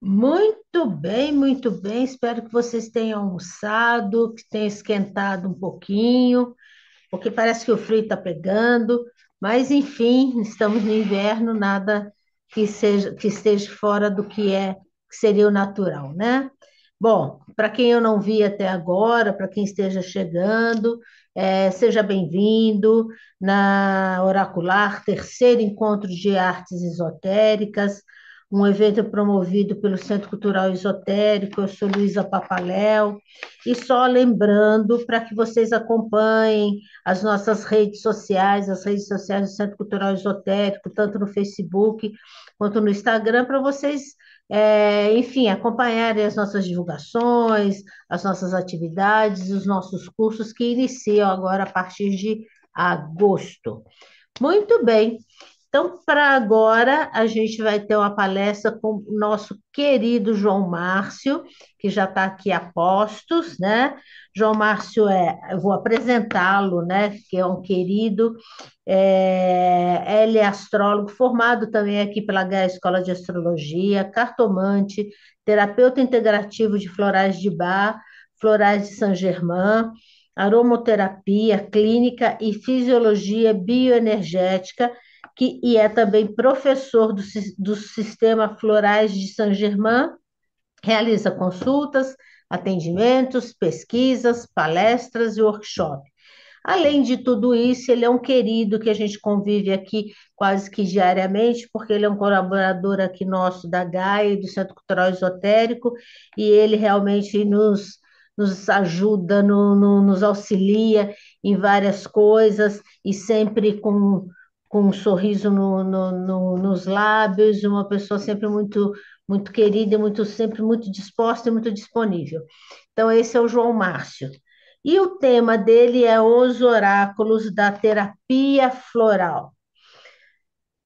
Muito bem, muito bem. Espero que vocês tenham almoçado, que tenham esquentado um pouquinho, porque parece que o frio está pegando. Mas, enfim, estamos no inverno, nada que esteja fora do que seria o natural, né? Bom, para quem eu não vi até agora, para quem esteja chegando, seja bem-vindo na Oracular, terceiro encontro de artes esotéricas, um evento promovido pelo Centro Cultural Esotérico. Eu sou Luísa Papaléu, e só lembrando para que vocês acompanhem as nossas redes sociais, as redes sociais do Centro Cultural Esotérico, tanto no Facebook quanto no Instagram, para vocês, enfim, acompanharem as nossas divulgações, as nossas atividades, os nossos cursos que iniciam agora a partir de agosto. Muito bem. Então, para agora, a gente vai ter uma palestra com o nosso querido João Márcio, que já está aqui a postos, né? João Márcio eu vou apresentá-lo, né? Que é um querido, ele é astrólogo, formado também aqui pela Gaia Escola de Astrologia, cartomante, terapeuta integrativo de florais de Bach, florais de Saint-Germain, aromoterapia clínica e fisiologia bioenergética, e é também professor do Sistema Florais de Saint-Germain, realiza consultas, atendimentos, pesquisas, palestras e workshops. Além de tudo isso, ele é um querido que a gente convive aqui quase que diariamente, porque ele é um colaborador aqui nosso da Gaia e do Centro Cultural Esotérico, e ele realmente nos ajuda, nos auxilia em várias coisas, e sempre com um sorriso nos lábios, uma pessoa sempre muito querida, e sempre muito disposta e muito disponível. Então, esse é o João Márcio. E o tema dele é os oráculos da terapia floral.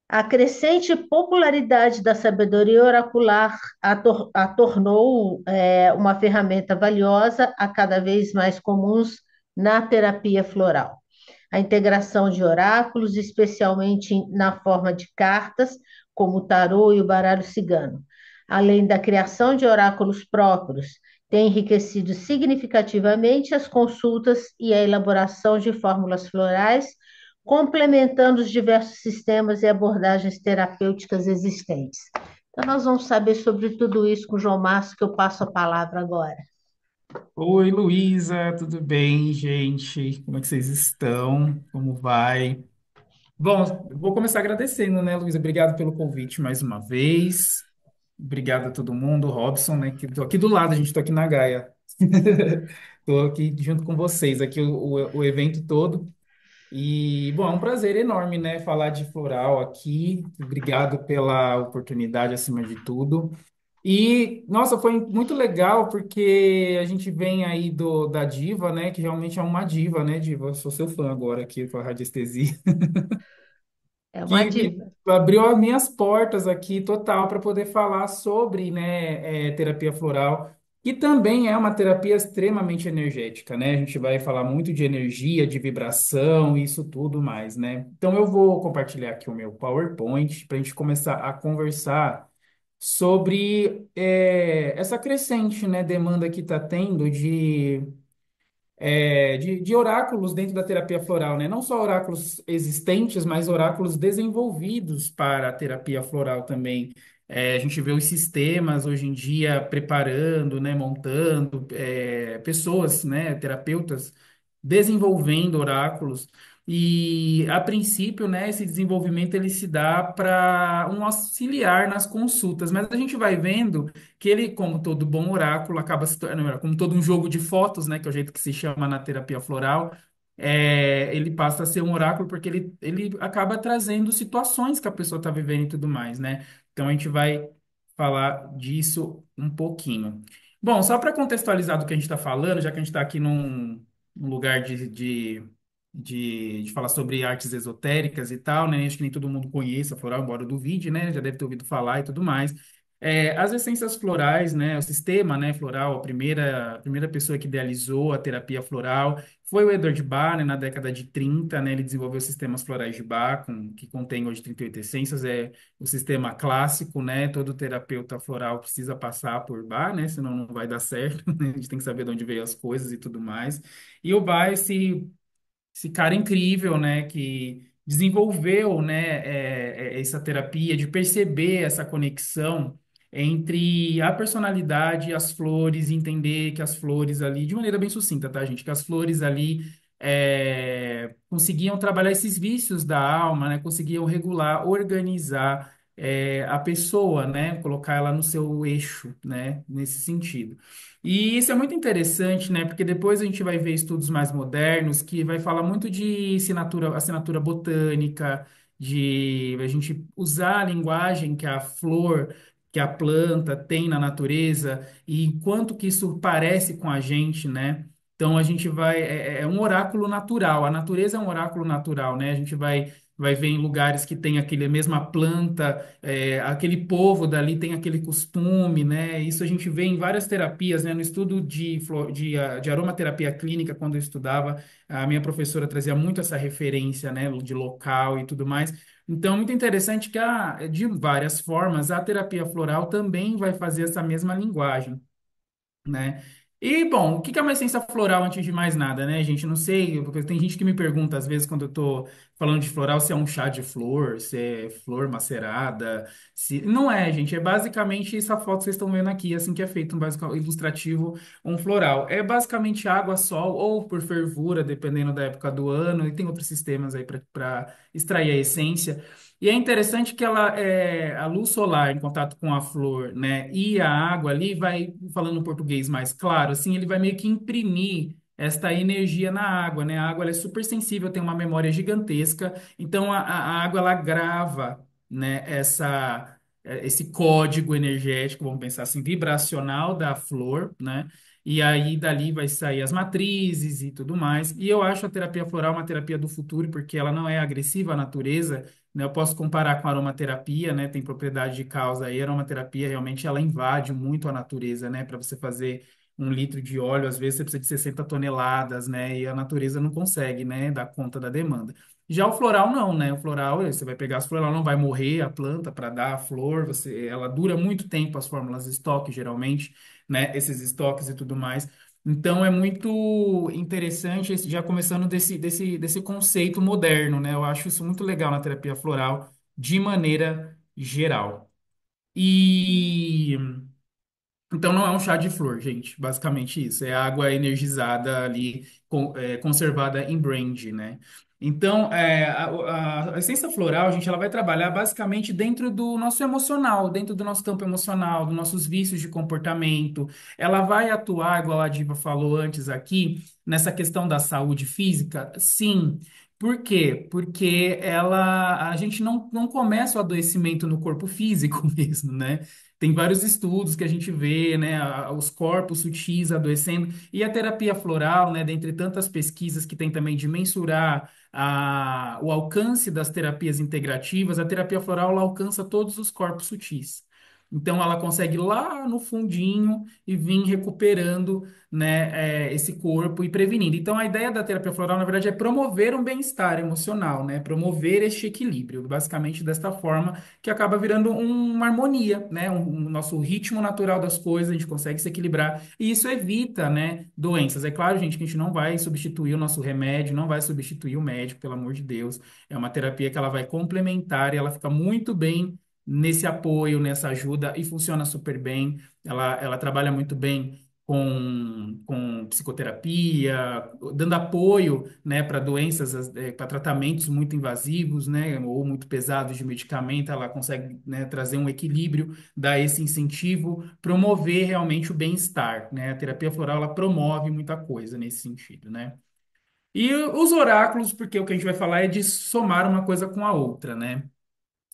A crescente popularidade da sabedoria oracular a tornou uma ferramenta valiosa, a cada vez mais comuns na terapia floral. A integração de oráculos, especialmente na forma de cartas, como o tarô e o baralho cigano, além da criação de oráculos próprios, tem enriquecido significativamente as consultas e a elaboração de fórmulas florais, complementando os diversos sistemas e abordagens terapêuticas existentes. Então, nós vamos saber sobre tudo isso com o João Márcio, que eu passo a palavra agora. Oi, Luísa, tudo bem, gente? Como é que vocês estão? Como vai? Bom, eu vou começar agradecendo, né, Luísa? Obrigado pelo convite mais uma vez. Obrigado a todo mundo, Robson, né? Que tô aqui do lado, a gente tô aqui na Gaia. Tô aqui junto com vocês, aqui o evento todo. E, bom, é um prazer enorme, né, falar de floral aqui. Obrigado pela oportunidade, acima de tudo. E, nossa, foi muito legal porque a gente vem aí da Diva, né? Que realmente é uma diva, né, Diva? Eu sou seu fã agora aqui com a radiestesia. É uma Que diva. abriu as minhas portas aqui total para poder falar sobre, né, terapia floral, que também é uma terapia extremamente energética, né? A gente vai falar muito de energia, de vibração, isso tudo mais, né? Então eu vou compartilhar aqui o meu PowerPoint para a gente começar a conversar sobre essa crescente, né, demanda que está tendo de oráculos dentro da terapia floral, né? Não só oráculos existentes, mas oráculos desenvolvidos para a terapia floral também. A gente vê os sistemas hoje em dia preparando, né, montando, pessoas, né, terapeutas desenvolvendo oráculos. E, a princípio, né, esse desenvolvimento ele se dá para um auxiliar nas consultas, mas a gente vai vendo que ele, como todo bom oráculo, acaba se tornando, como todo um jogo de fotos, né, que é o jeito que se chama na terapia floral, ele passa a ser um oráculo porque ele acaba trazendo situações que a pessoa está vivendo e tudo mais, né? Então a gente vai falar disso um pouquinho. Bom, só para contextualizar do que a gente está falando, já que a gente está aqui num lugar de falar sobre artes esotéricas e tal, né? Acho que nem todo mundo conhece a floral, embora eu duvide, né? Já deve ter ouvido falar e tudo mais. As essências florais, né, o sistema, né, floral, a primeira pessoa que idealizou a terapia floral foi o Edward Bach, né, na década de 30, né, ele desenvolveu sistemas florais de Bach, que contém hoje 38 essências, é o sistema clássico, né, todo terapeuta floral precisa passar por Bach, né, senão não vai dar certo, né, a gente tem que saber de onde veio as coisas e tudo mais. E o Bach, esse cara incrível, né, que desenvolveu, né, essa terapia de perceber essa conexão entre a personalidade e as flores, e entender que as flores ali, de maneira bem sucinta, tá, gente? Que as flores ali conseguiam trabalhar esses vícios da alma, né? Conseguiam regular, organizar a pessoa, né? Colocar ela no seu eixo, né? Nesse sentido. E isso é muito interessante, né? Porque depois a gente vai ver estudos mais modernos que vai falar muito de assinatura botânica, de a gente usar a linguagem que a flor, que a planta tem na natureza e quanto que isso parece com a gente, né? Então a gente vai é um oráculo natural. A natureza é um oráculo natural, né? A gente vai ver em lugares que tem aquele mesma planta, aquele povo dali tem aquele costume, né? Isso a gente vê em várias terapias, né? No estudo de aromaterapia clínica, quando eu estudava, a minha professora trazia muito essa referência, né? De local e tudo mais. Então, muito interessante que, de várias formas, a terapia floral também vai fazer essa mesma linguagem, né? E, bom, o que que é uma essência floral antes de mais nada, né, gente? Não sei, porque tem gente que me pergunta, às vezes, quando eu tô falando de floral, se é um chá de flor, se é flor macerada, se... Não é, gente, é basicamente essa foto que vocês estão vendo aqui, assim que é feito um básico ilustrativo, um floral. É basicamente água, sol, ou por fervura, dependendo da época do ano, e tem outros sistemas aí para extrair a essência. E é interessante que a luz solar em contato com a flor, né, e a água ali vai, falando um português mais claro, assim, ele vai meio que imprimir esta energia na água, né? A água ela é super sensível, tem uma memória gigantesca, então a água ela grava, né, esse código energético, vamos pensar assim, vibracional da flor, né? E aí dali vai sair as matrizes e tudo mais. E eu acho a terapia floral uma terapia do futuro, porque ela não é agressiva à natureza, né? Eu posso comparar com a aromaterapia, né? Tem propriedade de causa aí. A aromaterapia realmente ela invade muito a natureza, né? Para você fazer 1 litro de óleo, às vezes você precisa de 60 toneladas, né? E a natureza não consegue, né? Dar conta da demanda. Já o floral não, né? O floral, você vai pegar as flores, ela não vai morrer a planta para dar a flor, ela dura muito tempo, as fórmulas de estoque, geralmente, né? Esses estoques e tudo mais. Então é muito interessante, já começando desse conceito moderno, né? Eu acho isso muito legal na terapia floral, de maneira geral. E então não é um chá de flor, gente. Basicamente isso. É água energizada ali, conservada em brand, né? Então, a essência floral, gente, ela vai trabalhar basicamente dentro do nosso emocional, dentro do nosso campo emocional, dos nossos vícios de comportamento. Ela vai atuar, igual a Diva falou antes aqui, nessa questão da saúde física? Sim. Por quê? Porque a gente não começa o adoecimento no corpo físico mesmo, né? Tem vários estudos que a gente vê, né, os corpos sutis adoecendo, e a terapia floral, né, dentre tantas pesquisas que tem também de mensurar o alcance das terapias integrativas, a terapia floral ela alcança todos os corpos sutis. Então, ela consegue ir lá no fundinho e vir recuperando, né, esse corpo e prevenindo. Então, a ideia da terapia floral, na verdade, é promover um bem-estar emocional, né, promover este equilíbrio, basicamente desta forma que acaba virando uma harmonia, né? Um nosso ritmo natural das coisas, a gente consegue se equilibrar e isso evita, né, doenças. É claro, gente, que a gente não vai substituir o nosso remédio, não vai substituir o médico, pelo amor de Deus. É uma terapia que ela vai complementar e ela fica muito bem nesse apoio, nessa ajuda e funciona super bem. Ela trabalha muito bem com psicoterapia, dando apoio, né, para doenças, para tratamentos muito invasivos, né, ou muito pesados de medicamento, ela consegue, né, trazer um equilíbrio, dar esse incentivo, promover realmente o bem-estar, né? A terapia floral, ela promove muita coisa nesse sentido, né? E os oráculos, porque o que a gente vai falar é de somar uma coisa com a outra, né?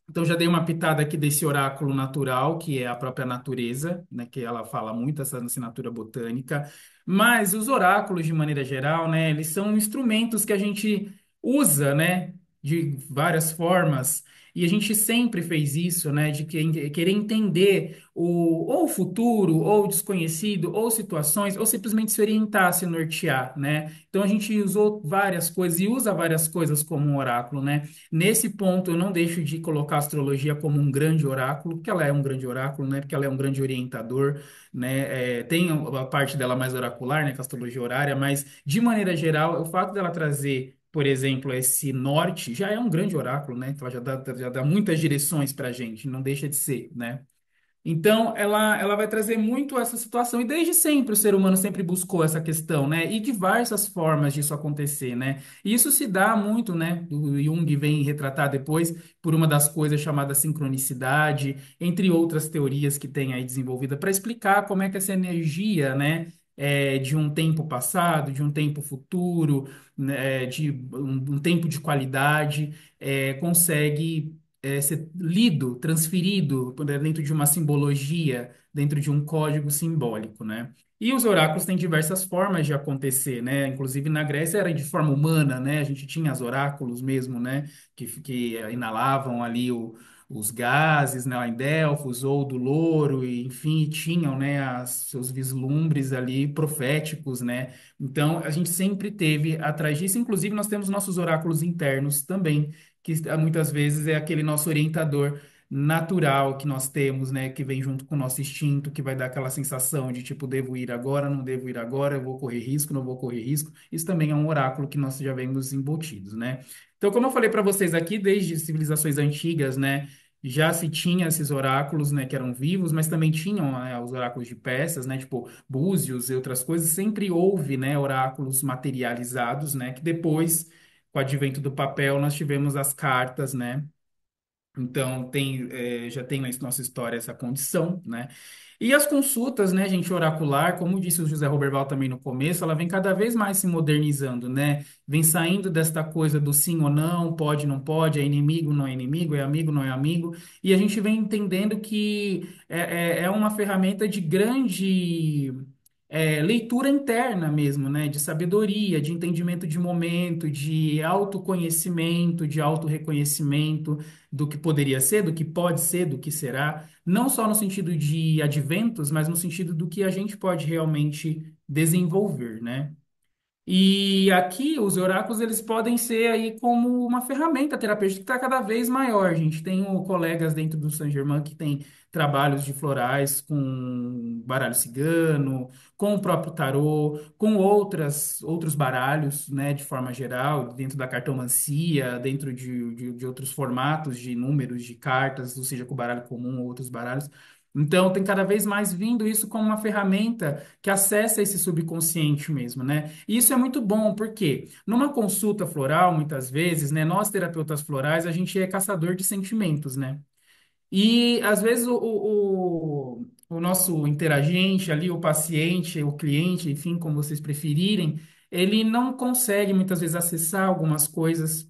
Então, já dei uma pitada aqui desse oráculo natural, que é a própria natureza, né, que ela fala muito essa assinatura botânica, mas os oráculos, de maneira geral, né, eles são instrumentos que a gente usa, né, de várias formas, E a gente sempre fez isso, né, de querer entender ou o futuro, ou o desconhecido, ou situações, ou simplesmente se orientar, se nortear, né? Então a gente usou várias coisas e usa várias coisas como um oráculo, né? Nesse ponto, eu não deixo de colocar a astrologia como um grande oráculo, porque ela é um grande oráculo, né? Porque ela é um grande orientador, né? Tem a parte dela mais oracular, né? Com a astrologia horária, mas de maneira geral, o fato dela trazer, por exemplo, esse norte já é um grande oráculo, né? Então, ela já dá muitas direções para a gente, não deixa de ser, né? Então, ela vai trazer muito essa situação. E desde sempre o ser humano sempre buscou essa questão, né? E diversas formas disso acontecer, né? E isso se dá muito, né? O Jung vem retratar depois por uma das coisas chamada sincronicidade, entre outras teorias que tem aí desenvolvida para explicar como é que essa energia, né? De um tempo passado, de um tempo futuro, né, de um tempo de qualidade, consegue ser lido, transferido dentro de uma simbologia, dentro de um código simbólico, né? E os oráculos têm diversas formas de acontecer, né? Inclusive na Grécia era de forma humana, né? A gente tinha os oráculos mesmo, né? Que inalavam ali os gases, né? Lá em Delfos ou do louro, e, enfim, tinham, né? Seus vislumbres ali proféticos, né? Então a gente sempre teve atrás disso. Inclusive nós temos nossos oráculos internos também que muitas vezes é aquele nosso orientador natural que nós temos, né, que vem junto com o nosso instinto, que vai dar aquela sensação de tipo, devo ir agora, não devo ir agora, eu vou correr risco, não vou correr risco. Isso também é um oráculo que nós já vemos embutidos, né? Então, como eu falei para vocês aqui, desde civilizações antigas, né, já se tinha esses oráculos, né, que eram vivos, mas também tinham, os oráculos de peças, né, tipo búzios e outras coisas. Sempre houve, né, oráculos materializados, né, que depois com o advento do papel, nós tivemos as cartas, né? Então, já tem na nossa história essa condição, né? E as consultas, né, gente, oracular, como disse o José Roberval também no começo, ela vem cada vez mais se modernizando, né? Vem saindo desta coisa do sim ou não, pode, não pode, é inimigo, não é inimigo, é amigo, não é amigo, e a gente vem entendendo que é uma ferramenta de grande leitura interna mesmo, né? De sabedoria, de entendimento de momento, de autoconhecimento, de autorreconhecimento do que poderia ser, do que pode ser, do que será, não só no sentido de adventos, mas no sentido do que a gente pode realmente desenvolver, né? E aqui os oráculos eles podem ser aí como uma ferramenta terapêutica que está cada vez maior. A gente tem colegas dentro do Saint-Germain que tem trabalhos de florais com baralho cigano, com o próprio tarô, com outros baralhos, né, de forma geral, dentro da cartomancia, dentro de outros formatos de números, de cartas, ou seja, com baralho comum ou outros baralhos. Então, tem cada vez mais vindo isso como uma ferramenta que acessa esse subconsciente mesmo, né? E isso é muito bom, porque numa consulta floral, muitas vezes, né, nós terapeutas florais, a gente é caçador de sentimentos, né? E às vezes o nosso interagente ali, o paciente, o cliente, enfim, como vocês preferirem, ele não consegue muitas vezes acessar algumas coisas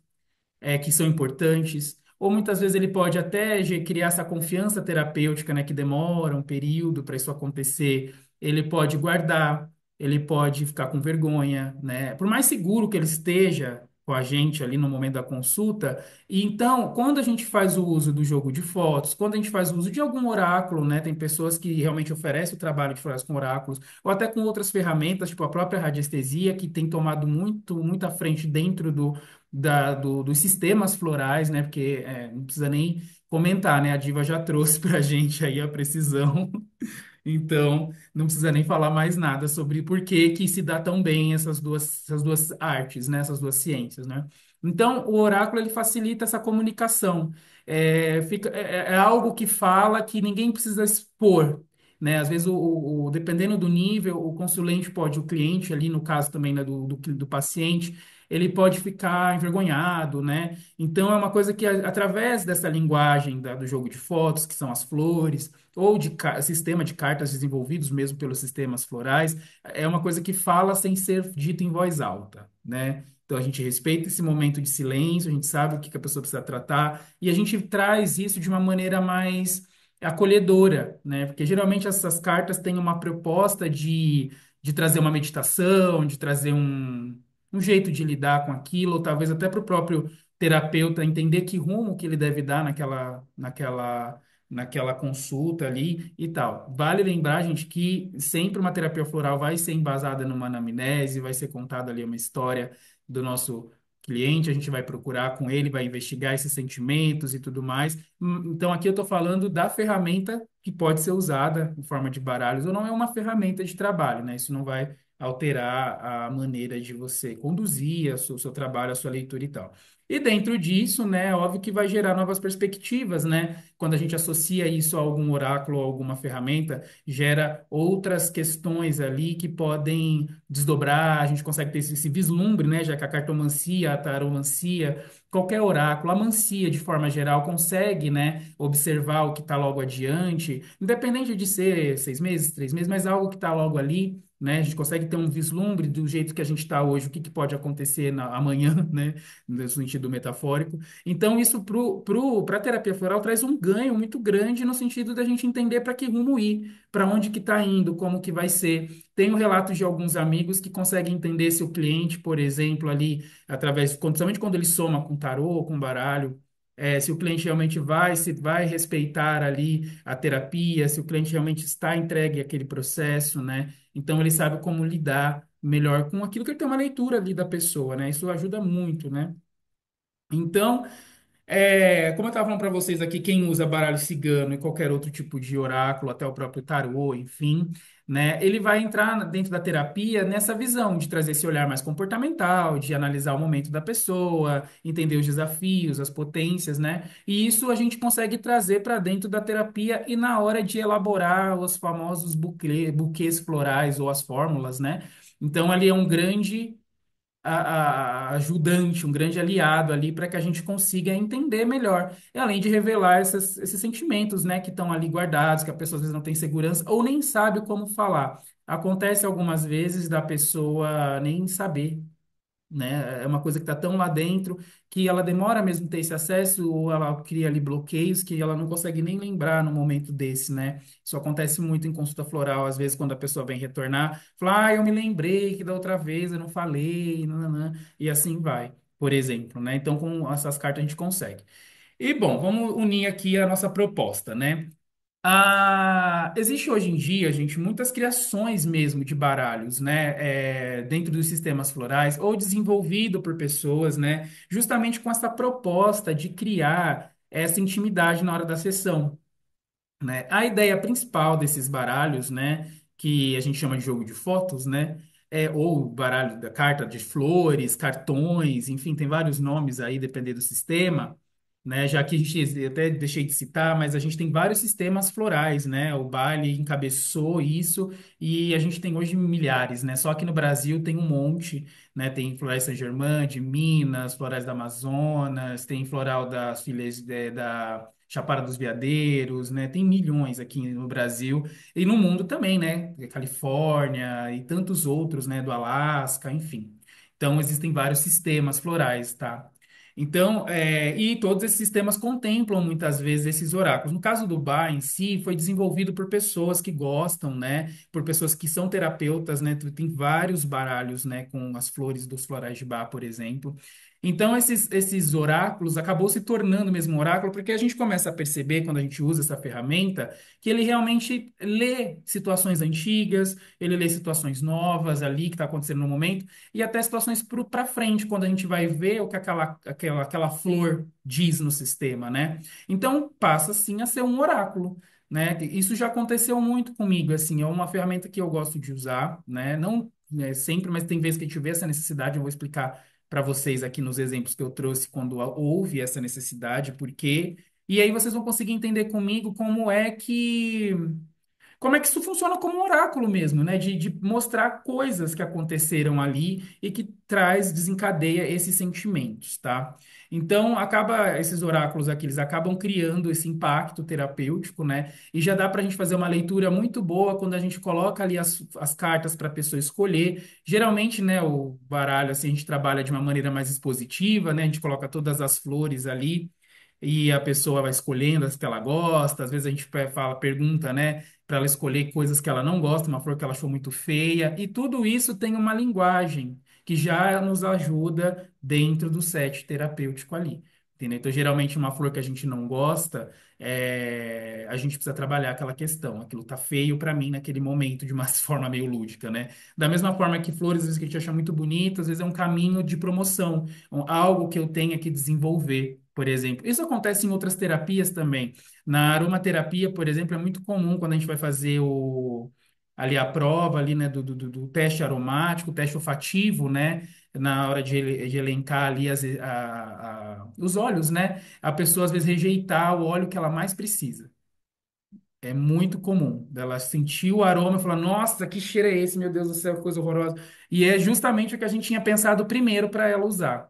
que são importantes, ou muitas vezes ele pode até criar essa confiança terapêutica, né, que demora um período para isso acontecer. Ele pode guardar, ele pode ficar com vergonha, né? Por mais seguro que ele esteja com a gente ali no momento da consulta, e então, quando a gente faz o uso do jogo de fotos, quando a gente faz o uso de algum oráculo, né, tem pessoas que realmente oferecem o trabalho de florais com oráculos, ou até com outras ferramentas, tipo a própria radiestesia, que tem tomado muita frente dentro dos sistemas florais, né? Porque não precisa nem comentar, né? A Diva já trouxe para a gente aí a precisão. Então, não precisa nem falar mais nada sobre por que que se dá tão bem essas duas artes, né? Essas duas ciências, né? Então, o oráculo ele facilita essa comunicação. É algo que fala que ninguém precisa expor, né? Às vezes, dependendo do nível, o consulente pode, o cliente ali, no caso também, né, do paciente, ele pode ficar envergonhado, né? Então, é uma coisa que, através dessa linguagem do jogo de fotos, que são as flores, ou de sistema de cartas desenvolvidos mesmo pelos sistemas florais, é uma coisa que fala sem ser dito em voz alta, né? Então a gente respeita esse momento de silêncio, a gente sabe o que que a pessoa precisa tratar e a gente traz isso de uma maneira mais acolhedora, né? Porque geralmente essas cartas têm uma proposta de trazer uma meditação, de trazer um jeito de lidar com aquilo, ou talvez até para o próprio terapeuta entender que rumo que ele deve dar naquela consulta ali e tal. Vale lembrar, gente, que sempre uma terapia floral vai ser embasada numa anamnese, vai ser contada ali uma história do nosso cliente, a gente vai procurar com ele, vai investigar esses sentimentos e tudo mais. Então, aqui eu estou falando da ferramenta que pode ser usada em forma de baralhos ou não é uma ferramenta de trabalho, né? Isso não vai alterar a maneira de você conduzir o seu trabalho, a sua leitura e tal. E dentro disso, né, é óbvio que vai gerar novas perspectivas, né? Quando a gente associa isso a algum oráculo ou alguma ferramenta, gera outras questões ali que podem desdobrar, a gente consegue ter esse vislumbre, né? Já que a cartomancia, a taromancia, qualquer oráculo, a mancia de forma geral consegue, né, observar o que está logo adiante, independente de ser 6 meses, 3 meses, mas algo que está logo ali. Né? A gente consegue ter um vislumbre do jeito que a gente está hoje, o que pode acontecer amanhã, né? No sentido metafórico. Então, isso para a terapia floral traz um ganho muito grande no sentido da gente entender para que rumo ir, para onde que está indo, como que vai ser. Tenho relatos de alguns amigos que conseguem entender se o cliente, por exemplo, ali, através, principalmente quando ele soma com tarô, com baralho, se o cliente realmente se vai respeitar ali a terapia, se o cliente realmente está entregue àquele processo, né? Então ele sabe como lidar melhor com aquilo que ele tem uma leitura ali da pessoa, né? Isso ajuda muito, né? Então, como eu estava falando para vocês aqui, quem usa baralho cigano e qualquer outro tipo de oráculo, até o próprio tarô, enfim, né, ele vai entrar dentro da terapia nessa visão de trazer esse olhar mais comportamental, de analisar o momento da pessoa, entender os desafios, as potências, né? E isso a gente consegue trazer para dentro da terapia e na hora de elaborar os famosos buquês florais ou as fórmulas, né? Então, ali é um grande ajudante, um grande aliado ali para que a gente consiga entender melhor. E além de revelar esses sentimentos, né, que estão ali guardados, que a pessoa às vezes não tem segurança ou nem sabe como falar. Acontece algumas vezes da pessoa nem saber, né? É uma coisa que está tão lá dentro que ela demora mesmo a ter esse acesso ou ela cria ali bloqueios que ela não consegue nem lembrar no momento desse, né? Isso acontece muito em consulta floral, às vezes quando a pessoa vem retornar, fala, eu me lembrei que da outra vez eu não falei, nananã, e assim vai, por exemplo, né? Então, com essas cartas a gente consegue. E bom, vamos unir aqui a nossa proposta, né? Existe hoje em dia, gente, muitas criações mesmo de baralhos, né, dentro dos sistemas florais ou desenvolvido por pessoas, né, justamente com essa proposta de criar essa intimidade na hora da sessão, né? A ideia principal desses baralhos, né, que a gente chama de jogo de fotos, né, ou baralho da carta de flores, cartões, enfim, tem vários nomes aí, dependendo do sistema, né, já que a gente até deixei de citar, mas a gente tem vários sistemas florais, né, o Bali encabeçou isso e a gente tem hoje milhares, né, só que no Brasil tem um monte, né, tem Florais Saint-Germain, de Minas, Florais da Amazonas, tem Floral das Filhas da Chapada dos Veadeiros, né? Tem milhões aqui no Brasil e no mundo também, né? Califórnia e tantos outros, né? Do Alasca, enfim. Então, existem vários sistemas florais, tá? Então, e todos esses sistemas contemplam muitas vezes esses oráculos. No caso do Bar em si, foi desenvolvido por pessoas que gostam, né? Por pessoas que são terapeutas, né? Tem vários baralhos, né? Com as flores dos florais de Bar, por exemplo. Então, esses oráculos acabou se tornando mesmo um oráculo, porque a gente começa a perceber, quando a gente usa essa ferramenta, que ele realmente lê situações antigas, ele lê situações novas ali que está acontecendo no momento, e até situações para frente, quando a gente vai ver o que aquela flor diz no sistema, né? Então, passa, sim, a ser um oráculo. Né? Isso já aconteceu muito comigo, assim, é uma ferramenta que eu gosto de usar, né? Não sempre, mas tem vezes que a gente vê essa necessidade, eu vou explicar para vocês aqui nos exemplos que eu trouxe quando houve essa necessidade, por quê? E aí vocês vão conseguir entender comigo como é que isso funciona como um oráculo mesmo, né? De mostrar coisas que aconteceram ali e que desencadeia esses sentimentos, tá? Então, esses oráculos aqui, eles acabam criando esse impacto terapêutico, né? E já dá para a gente fazer uma leitura muito boa quando a gente coloca ali as cartas para a pessoa escolher. Geralmente, né, o baralho, assim, a gente trabalha de uma maneira mais expositiva, né? A gente coloca todas as flores ali e a pessoa vai escolhendo as que ela gosta. Às vezes a gente pergunta, né, para ela escolher coisas que ela não gosta, uma flor que ela achou muito feia. E tudo isso tem uma linguagem que já nos ajuda dentro do set terapêutico ali. Entendeu? Então, geralmente, uma flor que a gente não gosta, a gente precisa trabalhar aquela questão. Aquilo tá feio para mim naquele momento, de uma forma meio lúdica, né? Da mesma forma que flores, às vezes, que a gente acha muito bonito, às vezes é um caminho de promoção, algo que eu tenha que desenvolver, por exemplo. Isso acontece em outras terapias também. Na aromaterapia, por exemplo, é muito comum quando a gente vai fazer ali a prova ali, né, do teste aromático, teste olfativo, né, na hora de elencar ali os óleos, né, a pessoa às vezes rejeitar o óleo que ela mais precisa. É muito comum dela sentir o aroma e falar, nossa, que cheiro é esse, meu Deus do céu, que coisa horrorosa. E é justamente o que a gente tinha pensado primeiro para ela usar,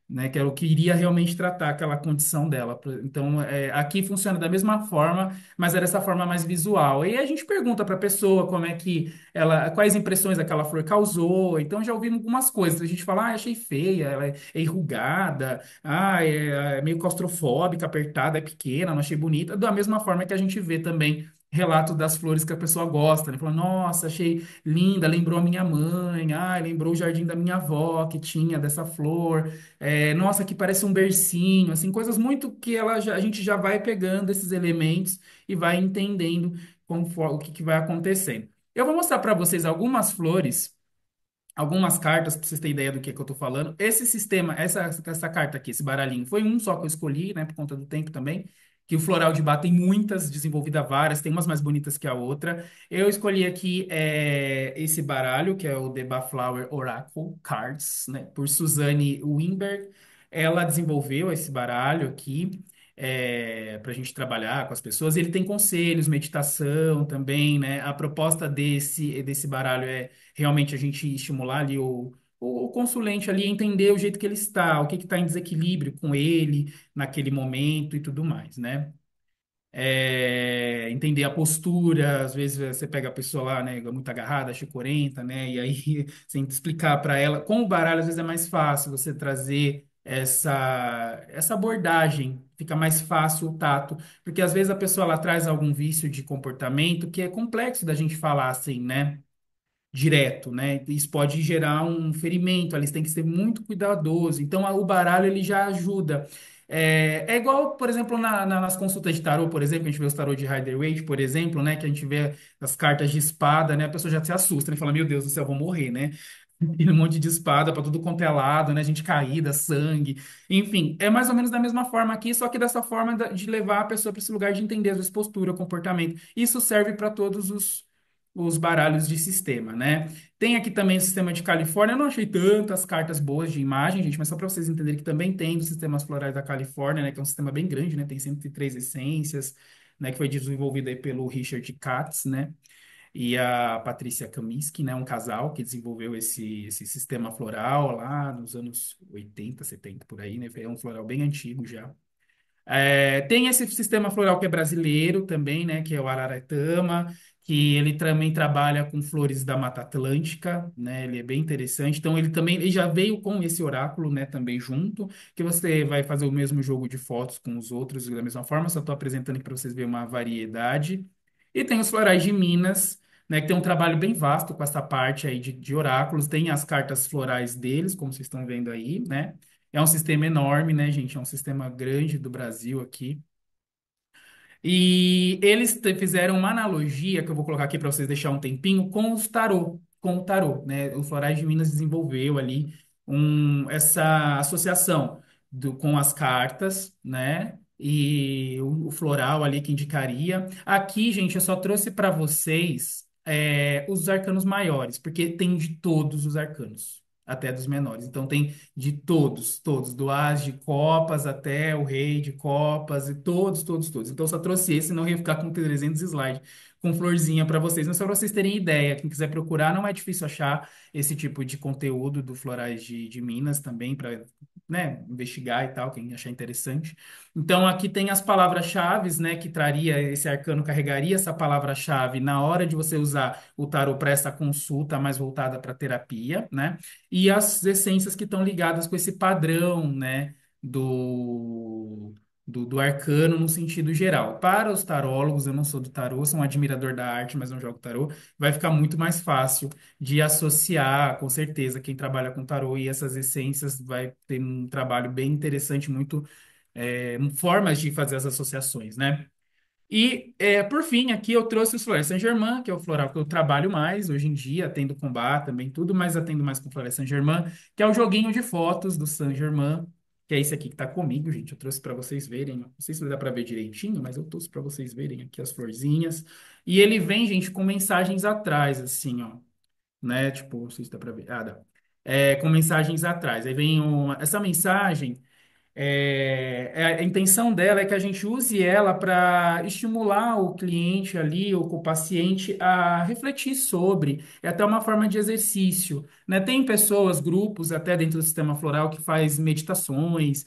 né? Que era o que iria realmente tratar aquela condição dela. Então, aqui funciona da mesma forma, mas é dessa forma mais visual. E aí a gente pergunta para a pessoa como é que ela, quais impressões aquela flor causou. Então, já ouvimos algumas coisas. A gente fala, achei feia, ela é enrugada, é meio claustrofóbica, apertada, é pequena, não achei bonita. Da mesma forma que a gente vê também relatos das flores que a pessoa gosta, né? Fala, nossa, achei linda, lembrou a minha mãe, lembrou o jardim da minha avó que tinha dessa flor. Nossa, que parece um bercinho, assim, coisas muito que a gente já vai pegando esses elementos e vai entendendo conforme, o que, que vai acontecendo. Eu vou mostrar para vocês algumas flores, algumas cartas, para vocês terem ideia do que eu estou falando. Esse sistema, essa carta aqui, esse baralhinho, foi um só que eu escolhi, né, por conta do tempo também. Que o floral de Bach tem muitas, desenvolvida várias, tem umas mais bonitas que a outra. Eu escolhi aqui esse baralho, que é o The Bach Flower Oracle Cards, né, por Suzanne Wimberg. Ela desenvolveu esse baralho aqui para a gente trabalhar com as pessoas. Ele tem conselhos, meditação também, né? A proposta desse baralho é realmente a gente estimular ali o consulente ali a entender o jeito que ele está, o que está em desequilíbrio com ele naquele momento e tudo mais, né? Entender a postura, às vezes você pega a pessoa lá, né, muito agarrada, chicorenta, né, e aí você tem que explicar para ela. Com o baralho, às vezes é mais fácil você trazer essa abordagem, fica mais fácil o tato, porque às vezes a pessoa lá traz algum vício de comportamento que é complexo da gente falar assim, né? Direto, né? Isso pode gerar um ferimento, ali você tem que ser muito cuidadoso. Então, o baralho ele já ajuda. É igual, por exemplo, nas consultas de tarô, por exemplo, a gente vê os tarô de Rider-Waite, por exemplo, né? Que a gente vê as cartas de espada, né? A pessoa já se assusta, né? Fala, meu Deus do céu, eu vou morrer, né? Aquele monte de espada para tudo quanto é lado, né? Gente caída, sangue. Enfim, é mais ou menos da mesma forma aqui, só que dessa forma de levar a pessoa para esse lugar de entender, às vezes, postura, comportamento. Isso serve para todos os baralhos de sistema, né? Tem aqui também o sistema de Califórnia. Eu não achei tantas cartas boas de imagem, gente, mas só para vocês entenderem que também tem os sistemas florais da Califórnia, né? Que é um sistema bem grande, né? Tem 103 essências, né? Que foi desenvolvido aí pelo Richard Katz, né? E a Patrícia Kaminsky, né? Um casal que desenvolveu esse sistema floral lá nos anos 80, 70, por aí, né? É um floral bem antigo já. Tem esse sistema floral que é brasileiro também, né, que é o Araratama, que ele também trabalha com flores da Mata Atlântica, né, ele é bem interessante. Então, ele já veio com esse oráculo, né, também junto, que você vai fazer o mesmo jogo de fotos com os outros da mesma forma, só estou apresentando aqui para vocês verem uma variedade. E tem os florais de Minas, né, que tem um trabalho bem vasto com essa parte aí de oráculos, tem as cartas florais deles, como vocês estão vendo aí, né? É um sistema enorme, né, gente? É um sistema grande do Brasil aqui. E eles fizeram uma analogia, que eu vou colocar aqui para vocês deixar um tempinho, com os tarô, com o tarô, né? O Florais de Minas desenvolveu ali essa associação com as cartas, né? E o floral ali que indicaria. Aqui, gente, eu só trouxe para vocês os arcanos maiores, porque tem de todos os arcanos, até dos menores. Então tem de todos, todos, do As de Copas até o Rei de Copas, e todos, todos, todos. Então, eu só trouxe esse, não ia ficar com 300 slides, com florzinha para vocês, mas só para vocês terem ideia. Quem quiser procurar, não é difícil achar esse tipo de conteúdo do Florais de Minas também, para, né, investigar e tal, quem achar interessante. Então, aqui tem as palavras-chaves, né, que traria esse arcano, carregaria essa palavra-chave na hora de você usar o tarot para essa consulta mais voltada para terapia, né? E as essências que estão ligadas com esse padrão, né, do, do arcano no sentido geral. Para os tarólogos, eu não sou do tarô, sou um admirador da arte, mas não jogo tarô, vai ficar muito mais fácil de associar, com certeza, quem trabalha com tarô e essas essências vai ter um trabalho bem interessante, muito formas de fazer as associações, né? E, por fim, aqui eu trouxe os Floresta Saint-Germain, que é o floral que eu trabalho mais hoje em dia, atendo com bar também, tudo, mas atendo mais com Floresta Saint-Germain, que é o joguinho de fotos do Saint-Germain, que é esse aqui que tá comigo, gente. Eu trouxe para vocês verem, não sei se dá para ver direitinho, mas eu trouxe para vocês verem aqui as florzinhas. E ele vem, gente, com mensagens atrás, assim, ó, né? Tipo, não sei se dá para ver. Ah, dá. Com mensagens atrás. Aí vem essa mensagem. A intenção dela é que a gente use ela para estimular o cliente ali, ou o paciente, a refletir sobre. É até uma forma de exercício, né? Tem pessoas, grupos, até dentro do sistema floral, que faz meditações,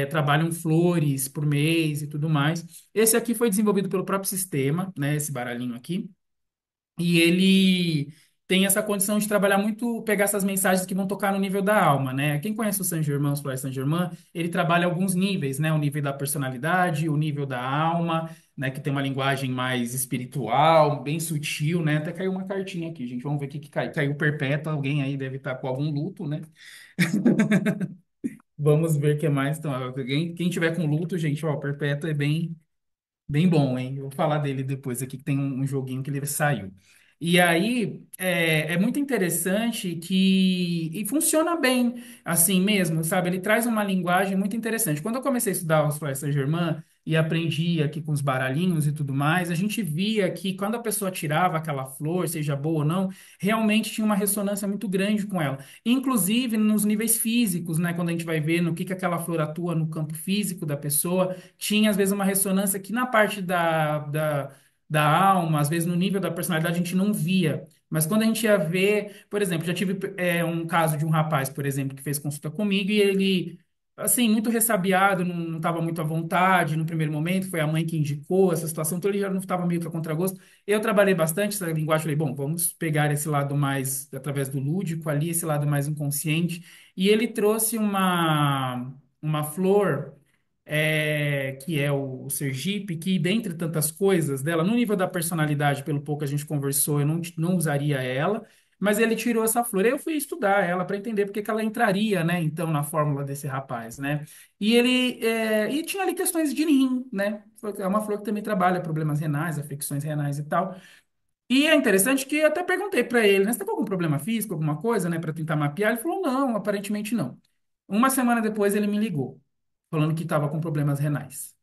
trabalham flores por mês e tudo mais. Esse aqui foi desenvolvido pelo próprio sistema, né? Esse baralhinho aqui. E ele tem essa condição de trabalhar muito, pegar essas mensagens que vão tocar no nível da alma, né? Quem conhece o Saint-Germain, os Flores Saint-Germain, ele trabalha alguns níveis, né? O nível da personalidade, o nível da alma, né? Que tem uma linguagem mais espiritual, bem sutil, né? Até caiu uma cartinha aqui, gente. Vamos ver o que que caiu. Caiu perpétua, alguém aí deve estar com algum luto, né? Vamos ver o que mais. Então, quem tiver com luto, gente, ó, perpétua é bem bom, hein? Eu vou falar dele depois aqui, que tem um joguinho que ele saiu. E aí, é muito interessante e funciona bem assim mesmo, sabe? Ele traz uma linguagem muito interessante. Quando eu comecei a estudar os Floresta Saint-Germain e aprendi aqui com os baralhinhos e tudo mais, a gente via que quando a pessoa tirava aquela flor, seja boa ou não, realmente tinha uma ressonância muito grande com ela. Inclusive nos níveis físicos, né? Quando a gente vai ver no que aquela flor atua no campo físico da pessoa, tinha às vezes uma ressonância que na parte da alma, às vezes no nível da personalidade, a gente não via. Mas quando a gente ia ver, por exemplo, já tive um caso de um rapaz, por exemplo, que fez consulta comigo e ele, assim, muito ressabiado, não estava muito à vontade no primeiro momento, foi a mãe que indicou essa situação, então ele já não estava meio que a contragosto. Eu trabalhei bastante essa linguagem, falei, bom, vamos pegar esse lado mais, através do lúdico ali, esse lado mais inconsciente, e ele trouxe uma flor que é o Sergipe, que dentre tantas coisas dela, no nível da personalidade, pelo pouco que a gente conversou, eu não usaria ela, mas ele tirou essa flor. Eu fui estudar ela para entender porque que ela entraria, né, então, na fórmula desse rapaz, né? E tinha ali questões de rim, né? É uma flor que também trabalha problemas renais, afecções renais e tal. E é interessante que eu até perguntei para ele, né, você está com algum problema físico, alguma coisa, né, para tentar mapear? Ele falou, não, aparentemente não. Uma semana depois ele me ligou, falando que estava com problemas renais.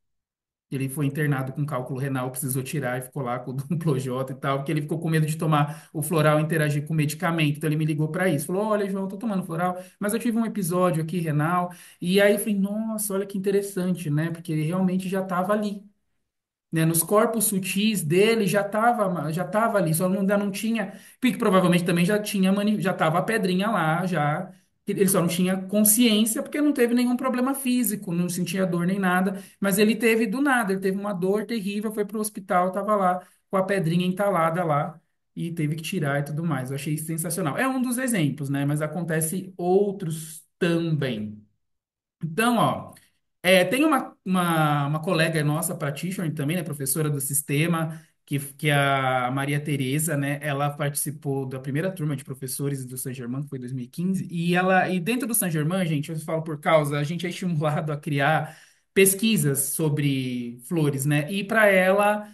Ele foi internado com cálculo renal, precisou tirar e ficou lá com o duplo J e tal, porque ele ficou com medo de tomar o floral e interagir com o medicamento. Então ele me ligou para isso. Falou: Olha, João, eu tô tomando floral, mas eu tive um episódio aqui renal. E aí eu falei: Nossa, olha que interessante, né? Porque ele realmente já estava ali, né? Nos corpos sutis dele já tava ali, só ainda não tinha, porque provavelmente também já tinha já tava a pedrinha lá, já ele só não tinha consciência porque não teve nenhum problema físico, não sentia dor nem nada, mas ele teve do nada, ele teve uma dor terrível, foi para o hospital, tava lá com a pedrinha entalada lá e teve que tirar e tudo mais. Eu achei isso sensacional. É um dos exemplos, né? Mas acontece outros também. Então, ó, tem uma colega nossa, practitioner também, né, professora do sistema, que é a Maria Tereza, né, ela participou da primeira turma de professores do Saint Germain, que foi em 2015, e dentro do Saint Germain, gente, eu falo por causa, a gente é estimulado a criar pesquisas sobre flores, né, e para ela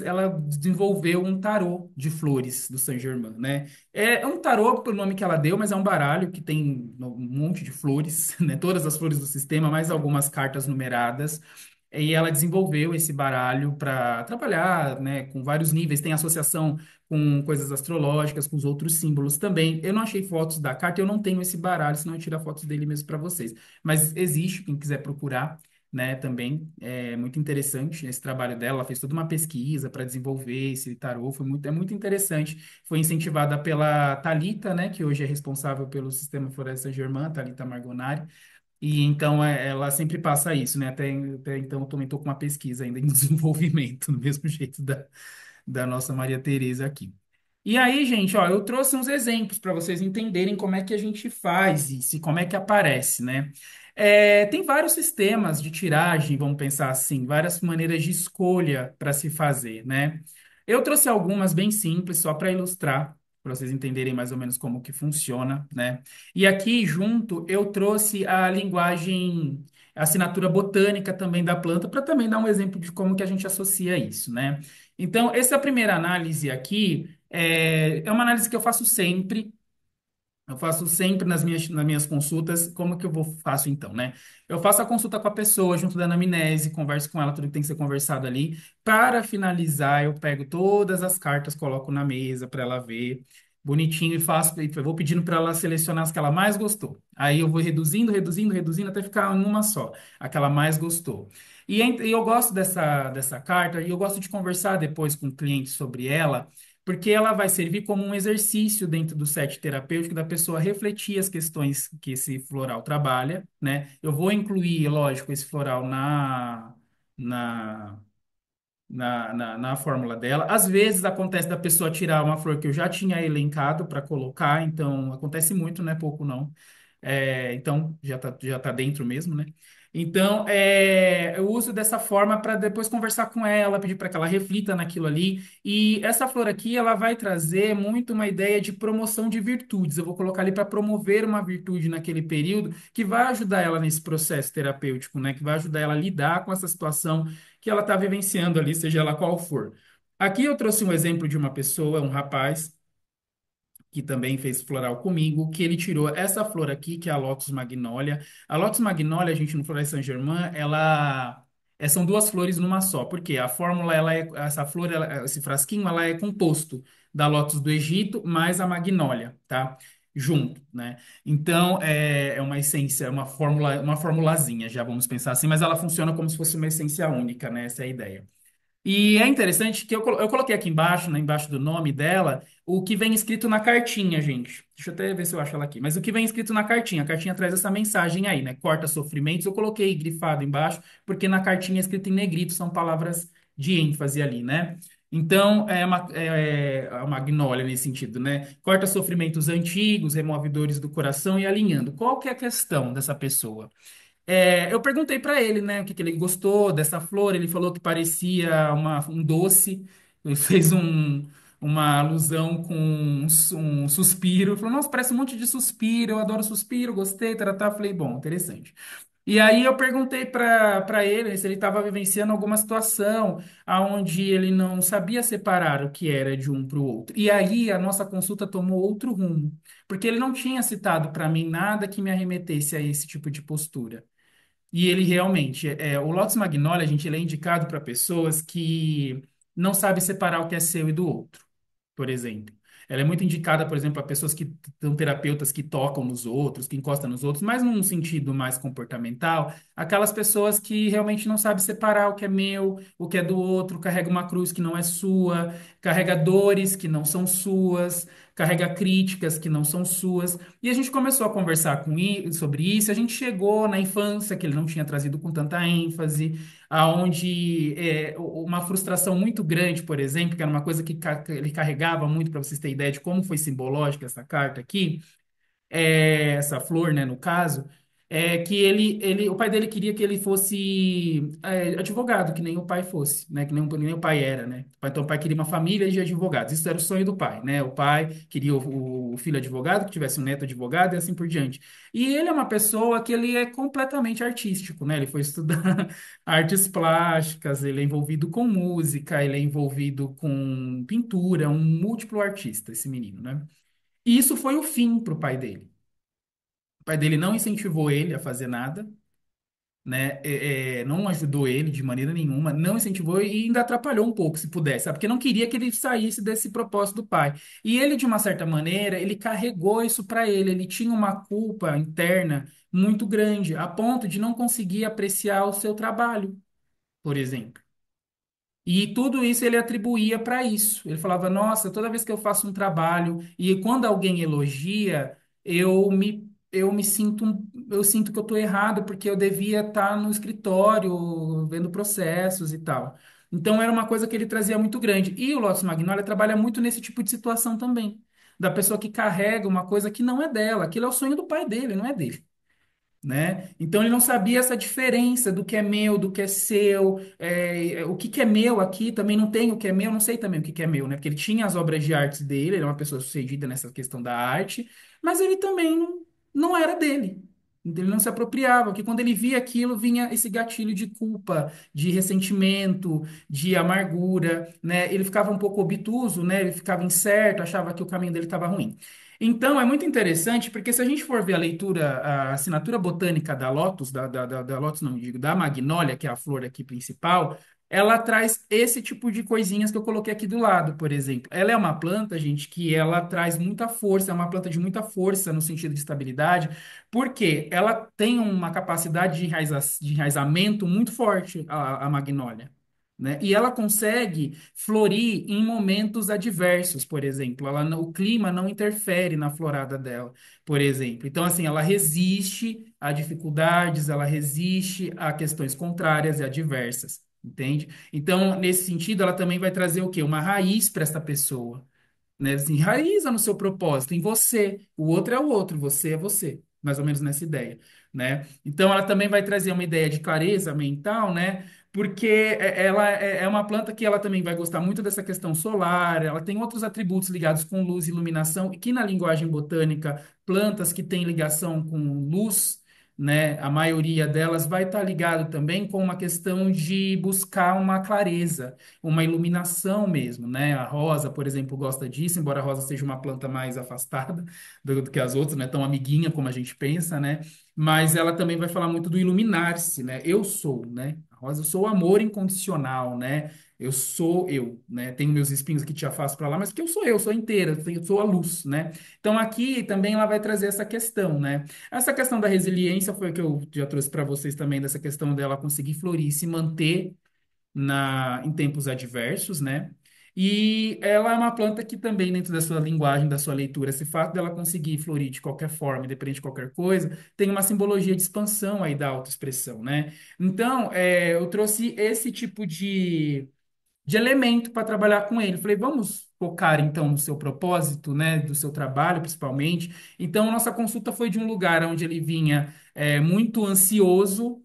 ela desenvolveu um tarô de flores do Saint Germain, né, é um tarô pelo nome que ela deu, mas é um baralho que tem um monte de flores, né? Todas as flores do sistema, mais algumas cartas numeradas. E ela desenvolveu esse baralho para trabalhar, né, com vários níveis. Tem associação com coisas astrológicas, com os outros símbolos também. Eu não achei fotos da carta, eu não tenho esse baralho, senão eu tiro fotos dele mesmo para vocês. Mas existe, quem quiser procurar, né, também é muito interessante esse trabalho dela. Ela fez toda uma pesquisa para desenvolver esse tarô, é muito interessante. Foi incentivada pela Talita, né, que hoje é responsável pelo sistema Floresta Germã, Talita Margonari, e então ela sempre passa isso, né? Até então eu também estou com uma pesquisa ainda em desenvolvimento, do mesmo jeito da nossa Maria Tereza aqui. E aí, gente, ó, eu trouxe uns exemplos para vocês entenderem como é que a gente faz isso e como é que aparece, né? Tem vários sistemas de tiragem, vamos pensar assim, várias maneiras de escolha para se fazer, né? Eu trouxe algumas bem simples, só para ilustrar, para vocês entenderem mais ou menos como que funciona, né? E aqui junto eu trouxe a linguagem, a assinatura botânica também da planta, para também dar um exemplo de como que a gente associa isso, né? Então, essa primeira análise aqui. É uma análise que eu faço sempre. Eu faço sempre nas minhas consultas. Como que eu vou faço então, né? Eu faço a consulta com a pessoa junto da anamnese, converso com ela tudo que tem que ser conversado ali. Para finalizar, eu pego todas as cartas, coloco na mesa para ela ver bonitinho e faço, e vou pedindo para ela selecionar as que ela mais gostou. Aí eu vou reduzindo, reduzindo, reduzindo até ficar em uma só, a que ela mais gostou. E eu gosto dessa carta e eu gosto de conversar depois com o cliente sobre ela porque ela vai servir como um exercício dentro do set terapêutico da pessoa refletir as questões que esse floral trabalha, né? Eu vou incluir, lógico, esse floral na, na fórmula dela. Às vezes acontece da pessoa tirar uma flor que eu já tinha elencado para colocar, então acontece muito, não é pouco não. Então já tá dentro mesmo, né? Então, eu uso dessa forma para depois conversar com ela, pedir para que ela reflita naquilo ali. E essa flor aqui, ela vai trazer muito uma ideia de promoção de virtudes. Eu vou colocar ali para promover uma virtude naquele período que vai ajudar ela nesse processo terapêutico, né? Que vai ajudar ela a lidar com essa situação que ela está vivenciando ali, seja ela qual for. Aqui eu trouxe um exemplo de uma pessoa, um rapaz, que também fez floral comigo, que ele tirou essa flor aqui, que é a Lotus Magnolia. A Lotus Magnolia, a gente no Florais Saint-Germain, são duas flores numa só. Porque a fórmula, essa flor, esse frasquinho, ela é composto da Lotus do Egito mais a Magnólia, tá? Junto, né? Então, é uma essência, uma formulazinha, já vamos pensar assim, mas ela funciona como se fosse uma essência única, né? Essa é a ideia. E é interessante que eu coloquei aqui embaixo, né, embaixo do nome dela, o que vem escrito na cartinha, gente. Deixa eu até ver se eu acho ela aqui. Mas o que vem escrito na cartinha? A cartinha traz essa mensagem aí, né? Corta sofrimentos. Eu coloquei grifado embaixo, porque na cartinha é escrito em negrito, são palavras de ênfase ali, né? Então, é a magnólia nesse sentido, né? Corta sofrimentos antigos, remove dores do coração e alinhando. Qual que é a questão dessa pessoa? Eu perguntei para ele, né, o que que ele gostou dessa flor. Ele falou que parecia um doce. Ele fez uma alusão com um suspiro. Ele falou, nossa, parece um monte de suspiro. Eu adoro suspiro, gostei, taratá. Falei, bom, interessante. E aí eu perguntei para ele se ele estava vivenciando alguma situação onde ele não sabia separar o que era de um para o outro. E aí a nossa consulta tomou outro rumo, porque ele não tinha citado para mim nada que me arremetesse a esse tipo de postura. E ele realmente, o Lotus Magnolia, gente, ele é indicado para pessoas que não sabem separar o que é seu e do outro, por exemplo. Ela é muito indicada, por exemplo, a pessoas que são terapeutas que tocam nos outros, que encostam nos outros, mas num sentido mais comportamental, aquelas pessoas que realmente não sabem separar o que é meu, o que é do outro, carrega uma cruz que não é sua, carrega dores que não são suas, carrega críticas que não são suas. E a gente começou a conversar sobre isso, a gente chegou na infância, que ele não tinha trazido com tanta ênfase, aonde uma frustração muito grande, por exemplo, que era uma coisa que ele carregava muito, para vocês terem ideia de como foi simbológica essa carta aqui, essa flor, né, no caso, que o pai dele queria que ele fosse advogado, que nem o pai fosse, né, que nem o pai era, né? Então o pai queria uma família de advogados. Isso era o sonho do pai, né? O pai queria o filho advogado, que tivesse um neto advogado e assim por diante. E ele é uma pessoa que ele é completamente artístico, né? Ele foi estudar artes plásticas, ele é envolvido com música, ele é envolvido com pintura, um múltiplo artista, esse menino, né? E isso foi o fim para o pai dele. O pai dele não incentivou ele a fazer nada, né? Não ajudou ele de maneira nenhuma, não incentivou e ainda atrapalhou um pouco, se pudesse, sabe? Porque não queria que ele saísse desse propósito do pai. E ele, de uma certa maneira, ele carregou isso para ele. Ele tinha uma culpa interna muito grande, a ponto de não conseguir apreciar o seu trabalho, por exemplo. E tudo isso ele atribuía para isso. Ele falava: Nossa, toda vez que eu faço um trabalho e quando alguém elogia, eu me sinto, eu sinto que eu estou errado porque eu devia estar no escritório vendo processos e tal. Então era uma coisa que ele trazia muito grande. E o Lotus Magnolia trabalha muito nesse tipo de situação também, da pessoa que carrega uma coisa que não é dela, aquilo é o sonho do pai dele, não é dele. Né? Então ele não sabia essa diferença do que é meu, do que é seu, o que que é meu aqui, também não tem o que é meu, não sei também o que que é meu, né? Porque ele tinha as obras de arte dele, ele é uma pessoa sucedida nessa questão da arte, mas ele também não era dele. Ele não se apropriava, porque quando ele via aquilo, vinha esse gatilho de culpa, de ressentimento, de amargura, né? Ele ficava um pouco obtuso, né? Ele ficava incerto, achava que o caminho dele estava ruim. Então, é muito interessante, porque se a gente for ver a leitura, a assinatura botânica da Lotus, da Lotus, não digo, da Magnólia, que é a flor aqui principal, ela traz esse tipo de coisinhas que eu coloquei aqui do lado, por exemplo. Ela é uma planta, gente, que ela traz muita força, é uma planta de muita força no sentido de estabilidade, porque ela tem uma capacidade de enraizamento muito forte, a Magnólia. Né? E ela consegue florir em momentos adversos, por exemplo. O clima não interfere na florada dela, por exemplo. Então, assim, ela resiste a dificuldades, ela resiste a questões contrárias e adversas, entende? Então, nesse sentido, ela também vai trazer o quê? Uma raiz para essa pessoa, né? Assim, raiza no seu propósito, em você. O outro é o outro, você é você. Mais ou menos nessa ideia, né? Então, ela também vai trazer uma ideia de clareza mental, né? Porque ela é uma planta que ela também vai gostar muito dessa questão solar, ela tem outros atributos ligados com luz e iluminação, e que na linguagem botânica, plantas que têm ligação com luz, né? A maioria delas vai estar ligado também com uma questão de buscar uma clareza, uma iluminação mesmo, né? A rosa, por exemplo, gosta disso, embora a rosa seja uma planta mais afastada do que as outras, não é tão amiguinha como a gente pensa, né? Mas ela também vai falar muito do iluminar-se, né? Eu sou, né? A rosa, eu sou o amor incondicional, né? Eu sou eu, né? Tenho meus espinhos que te afastam para lá, mas que eu, sou inteira, eu sou a luz, né? Então aqui também ela vai trazer essa questão, né? Essa questão da resiliência foi o que eu já trouxe para vocês também, dessa questão dela conseguir florir e se manter em tempos adversos, né? E ela é uma planta que também, dentro da sua linguagem, da sua leitura, esse fato dela conseguir florir de qualquer forma, independente de qualquer coisa, tem uma simbologia de expansão aí da autoexpressão, né? Então, eu trouxe esse tipo de elemento para trabalhar com ele. Falei, vamos focar então no seu propósito, né, do seu trabalho, principalmente. Então, nossa consulta foi de um lugar onde ele vinha muito ansioso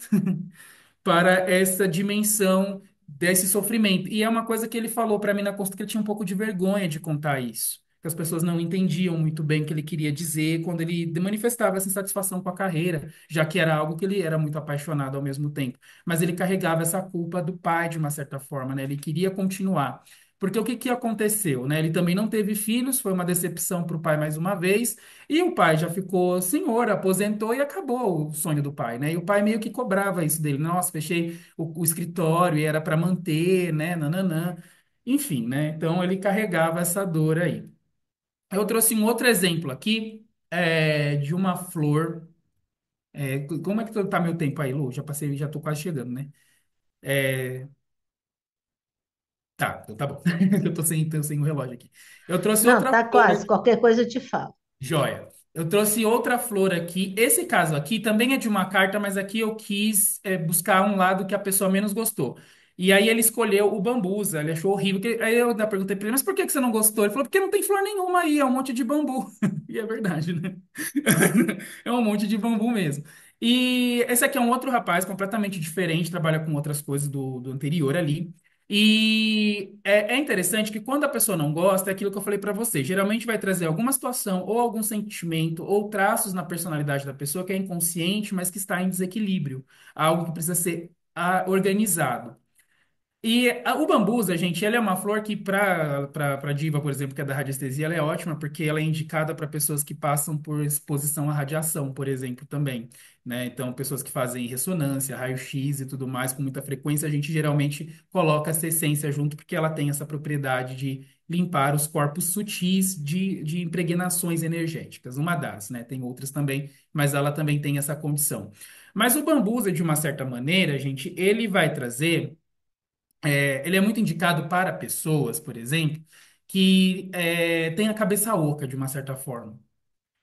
para essa dimensão desse sofrimento. E é uma coisa que ele falou para mim na consulta que ele tinha um pouco de vergonha de contar isso. Que as pessoas não entendiam muito bem o que ele queria dizer quando ele manifestava essa insatisfação com a carreira, já que era algo que ele era muito apaixonado ao mesmo tempo. Mas ele carregava essa culpa do pai de uma certa forma, né? Ele queria continuar. Porque o que que aconteceu, né? Ele também não teve filhos, foi uma decepção para o pai mais uma vez, e o pai já ficou senhor, aposentou e acabou o sonho do pai, né? E o pai meio que cobrava isso dele. Nossa, fechei o escritório e era para manter, né? Nananã. Enfim, né? Então ele carregava essa dor aí. Eu trouxe um outro exemplo aqui de uma flor. Como é que tá meu tempo aí, Lu? Já passei, já tô quase chegando, né? É, tá, então tá bom. Eu tô sem o relógio aqui. Eu trouxe Não, outra tá flor. quase. Qualquer coisa eu te falo. Joia. Eu trouxe outra flor aqui. Esse caso aqui também é de uma carta, mas aqui eu quis buscar um lado que a pessoa menos gostou. E aí ele escolheu o bambusa, ele achou horrível. Aí eu ainda perguntei pra ele, mas por que que você não gostou? Ele falou, porque não tem flor nenhuma aí, é um monte de bambu. E é verdade, né? É um monte de bambu mesmo. E esse aqui é um outro rapaz completamente diferente, trabalha com outras coisas do anterior ali. E é interessante que quando a pessoa não gosta, é aquilo que eu falei para você, geralmente vai trazer alguma situação ou algum sentimento ou traços na personalidade da pessoa que é inconsciente, mas que está em desequilíbrio, algo que precisa ser organizado. E o bambusa, gente, ela é uma flor que, para diva, por exemplo, que é da radiestesia, ela é ótima porque ela é indicada para pessoas que passam por exposição à radiação, por exemplo, também, né? Então, pessoas que fazem ressonância, raio-x e tudo mais com muita frequência, a gente geralmente coloca essa essência junto porque ela tem essa propriedade de limpar os corpos sutis de impregnações energéticas. Uma das, né? Tem outras também, mas ela também tem essa condição. Mas o bambusa, de uma certa maneira, gente, ele vai trazer ele é muito indicado para pessoas, por exemplo, que têm a cabeça oca, de uma certa forma.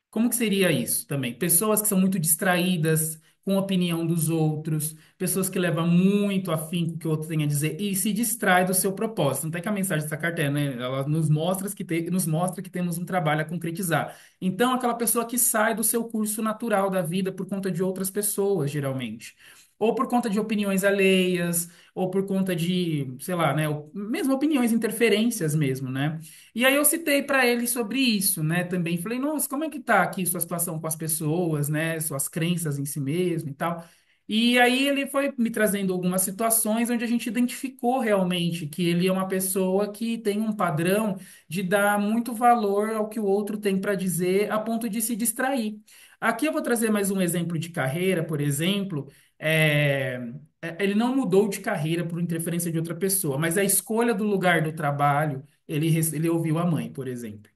Como que seria isso também? Pessoas que são muito distraídas, com a opinião dos outros, pessoas que levam muito afinco o que o outro tem a dizer e se distrai do seu propósito. Não tem que a mensagem dessa carta é, né? Ela nos mostra que temos um trabalho a concretizar. Então, aquela pessoa que sai do seu curso natural da vida por conta de outras pessoas, geralmente. Ou por conta de opiniões alheias, ou por conta de, sei lá, né? Mesmo opiniões, interferências mesmo, né? E aí eu citei para ele sobre isso, né? Também falei, nossa, como é que tá aqui sua situação com as pessoas, né? Suas crenças em si mesmo e tal. E aí ele foi me trazendo algumas situações onde a gente identificou realmente que ele é uma pessoa que tem um padrão de dar muito valor ao que o outro tem para dizer, a ponto de se distrair. Aqui eu vou trazer mais um exemplo de carreira, por exemplo. É, ele não mudou de carreira por interferência de outra pessoa, mas a escolha do lugar do trabalho, ele ouviu a mãe, por exemplo,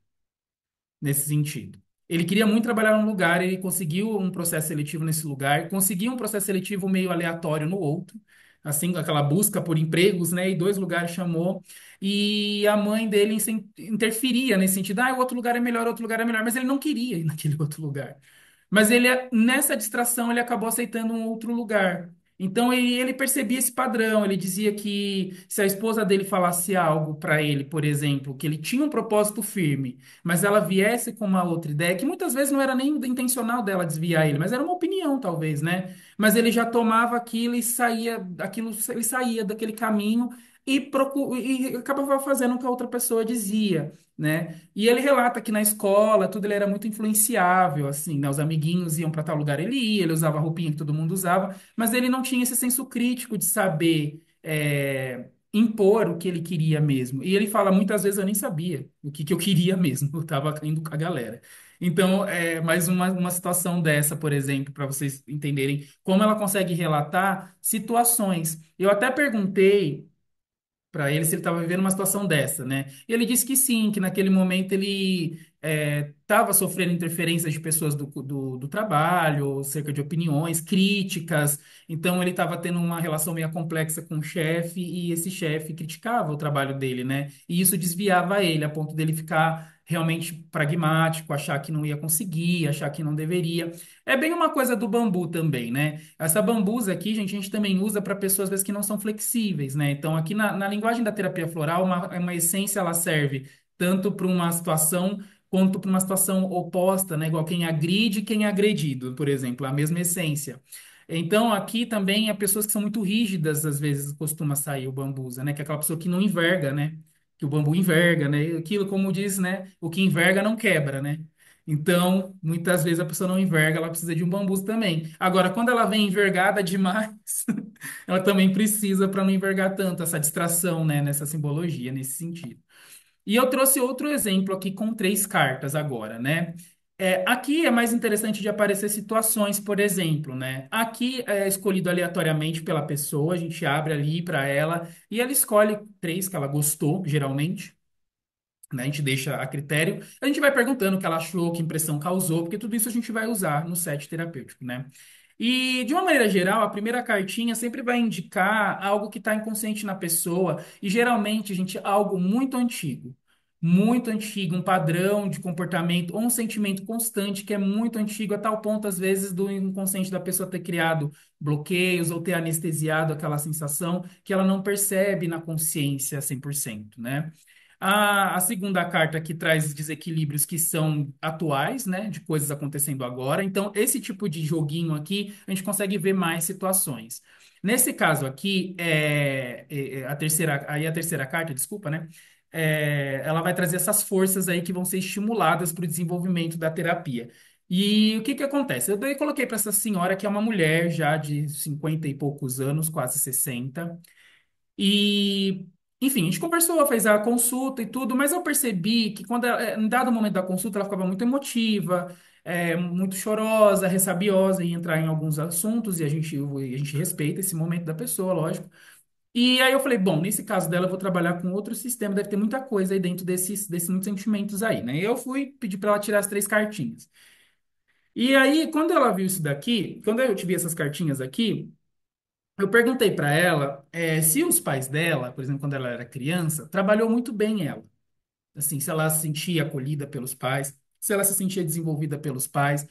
nesse sentido. Ele queria muito trabalhar num lugar, ele conseguiu um processo seletivo nesse lugar, conseguiu um processo seletivo meio aleatório no outro, assim, aquela busca por empregos, né? E dois lugares chamou, e a mãe dele interferia nesse sentido, o outro lugar é melhor, outro lugar é melhor, mas ele não queria ir naquele outro lugar. Mas ele, nessa distração, ele acabou aceitando um outro lugar. Então ele percebia esse padrão. Ele dizia que se a esposa dele falasse algo para ele, por exemplo, que ele tinha um propósito firme, mas ela viesse com uma outra ideia, que muitas vezes não era nem intencional dela desviar ele, mas era uma opinião, talvez, né? Mas ele já tomava aquilo, ele saía daquele caminho e acabava fazendo o que a outra pessoa dizia, né? E ele relata que na escola, tudo ele era muito influenciável, assim, né? Os amiguinhos iam para tal lugar, ele ia, ele usava a roupinha que todo mundo usava, mas ele não tinha esse senso crítico de saber impor o que ele queria mesmo. E ele fala, muitas vezes eu nem sabia que eu queria mesmo, eu estava indo com a galera. Então, mais uma situação dessa, por exemplo, para vocês entenderem como ela consegue relatar situações. Eu até perguntei para ele se ele estava vivendo uma situação dessa, né? E ele disse que sim, que naquele momento ele estava sofrendo interferências de pessoas do trabalho, cerca de opiniões, críticas. Então ele estava tendo uma relação meio complexa com o chefe e esse chefe criticava o trabalho dele, né? E isso desviava ele a ponto dele ficar realmente pragmático, achar que não ia conseguir, achar que não deveria. É bem uma coisa do bambu também, né? Essa bambusa aqui, gente, a gente também usa para pessoas às vezes que não são flexíveis, né? Então, aqui na linguagem da terapia floral, uma essência ela serve tanto para uma situação quanto para uma situação oposta, né? Igual quem agride e quem é agredido, por exemplo, a mesma essência. Então, aqui também, há pessoas que são muito rígidas, às vezes, costuma sair o bambusa, né? Que é aquela pessoa que não enverga, né? Que o bambu enverga, né? Aquilo, como diz, né? O que enverga não quebra, né? Então, muitas vezes a pessoa não enverga, ela precisa de um bambu também. Agora, quando ela vem envergada demais, ela também precisa para não envergar tanto, essa distração, né, nessa simbologia, nesse sentido. E eu trouxe outro exemplo aqui com três cartas agora, né? Aqui é mais interessante de aparecer situações, por exemplo, né? Aqui é escolhido aleatoriamente pela pessoa, a gente abre ali para ela e ela escolhe três que ela gostou, geralmente, né? A gente deixa a critério, a gente vai perguntando o que ela achou, que impressão causou, porque tudo isso a gente vai usar no set terapêutico, né? E, de uma maneira geral, a primeira cartinha sempre vai indicar algo que está inconsciente na pessoa, e geralmente, gente, algo muito antigo, um padrão de comportamento ou um sentimento constante que é muito antigo, a tal ponto, às vezes, do inconsciente da pessoa ter criado bloqueios ou ter anestesiado aquela sensação que ela não percebe na consciência 100%, né? A segunda carta que traz desequilíbrios que são atuais, né, de coisas acontecendo agora. Então, esse tipo de joguinho aqui, a gente consegue ver mais situações. Nesse caso aqui, a terceira carta, desculpa, né? Ela vai trazer essas forças aí que vão ser estimuladas para o desenvolvimento da terapia. E o que que acontece? Eu daí coloquei para essa senhora que é uma mulher já de 50 e poucos anos, quase 60. E, enfim, a gente conversou, fez a consulta e tudo, mas eu percebi que em dado momento da consulta, ela ficava muito emotiva, muito chorosa, ressabiosa em entrar em alguns assuntos, e a gente respeita esse momento da pessoa, lógico. E aí eu falei, bom, nesse caso dela, eu vou trabalhar com outro sistema, deve ter muita coisa aí dentro desses muitos sentimentos aí, né? E eu fui pedir para ela tirar as três cartinhas. E aí, quando ela viu isso daqui, quando eu tive essas cartinhas aqui, eu perguntei para ela, se os pais dela, por exemplo, quando ela era criança, trabalhou muito bem ela. Assim, se ela se sentia acolhida pelos pais, se ela se sentia desenvolvida pelos pais.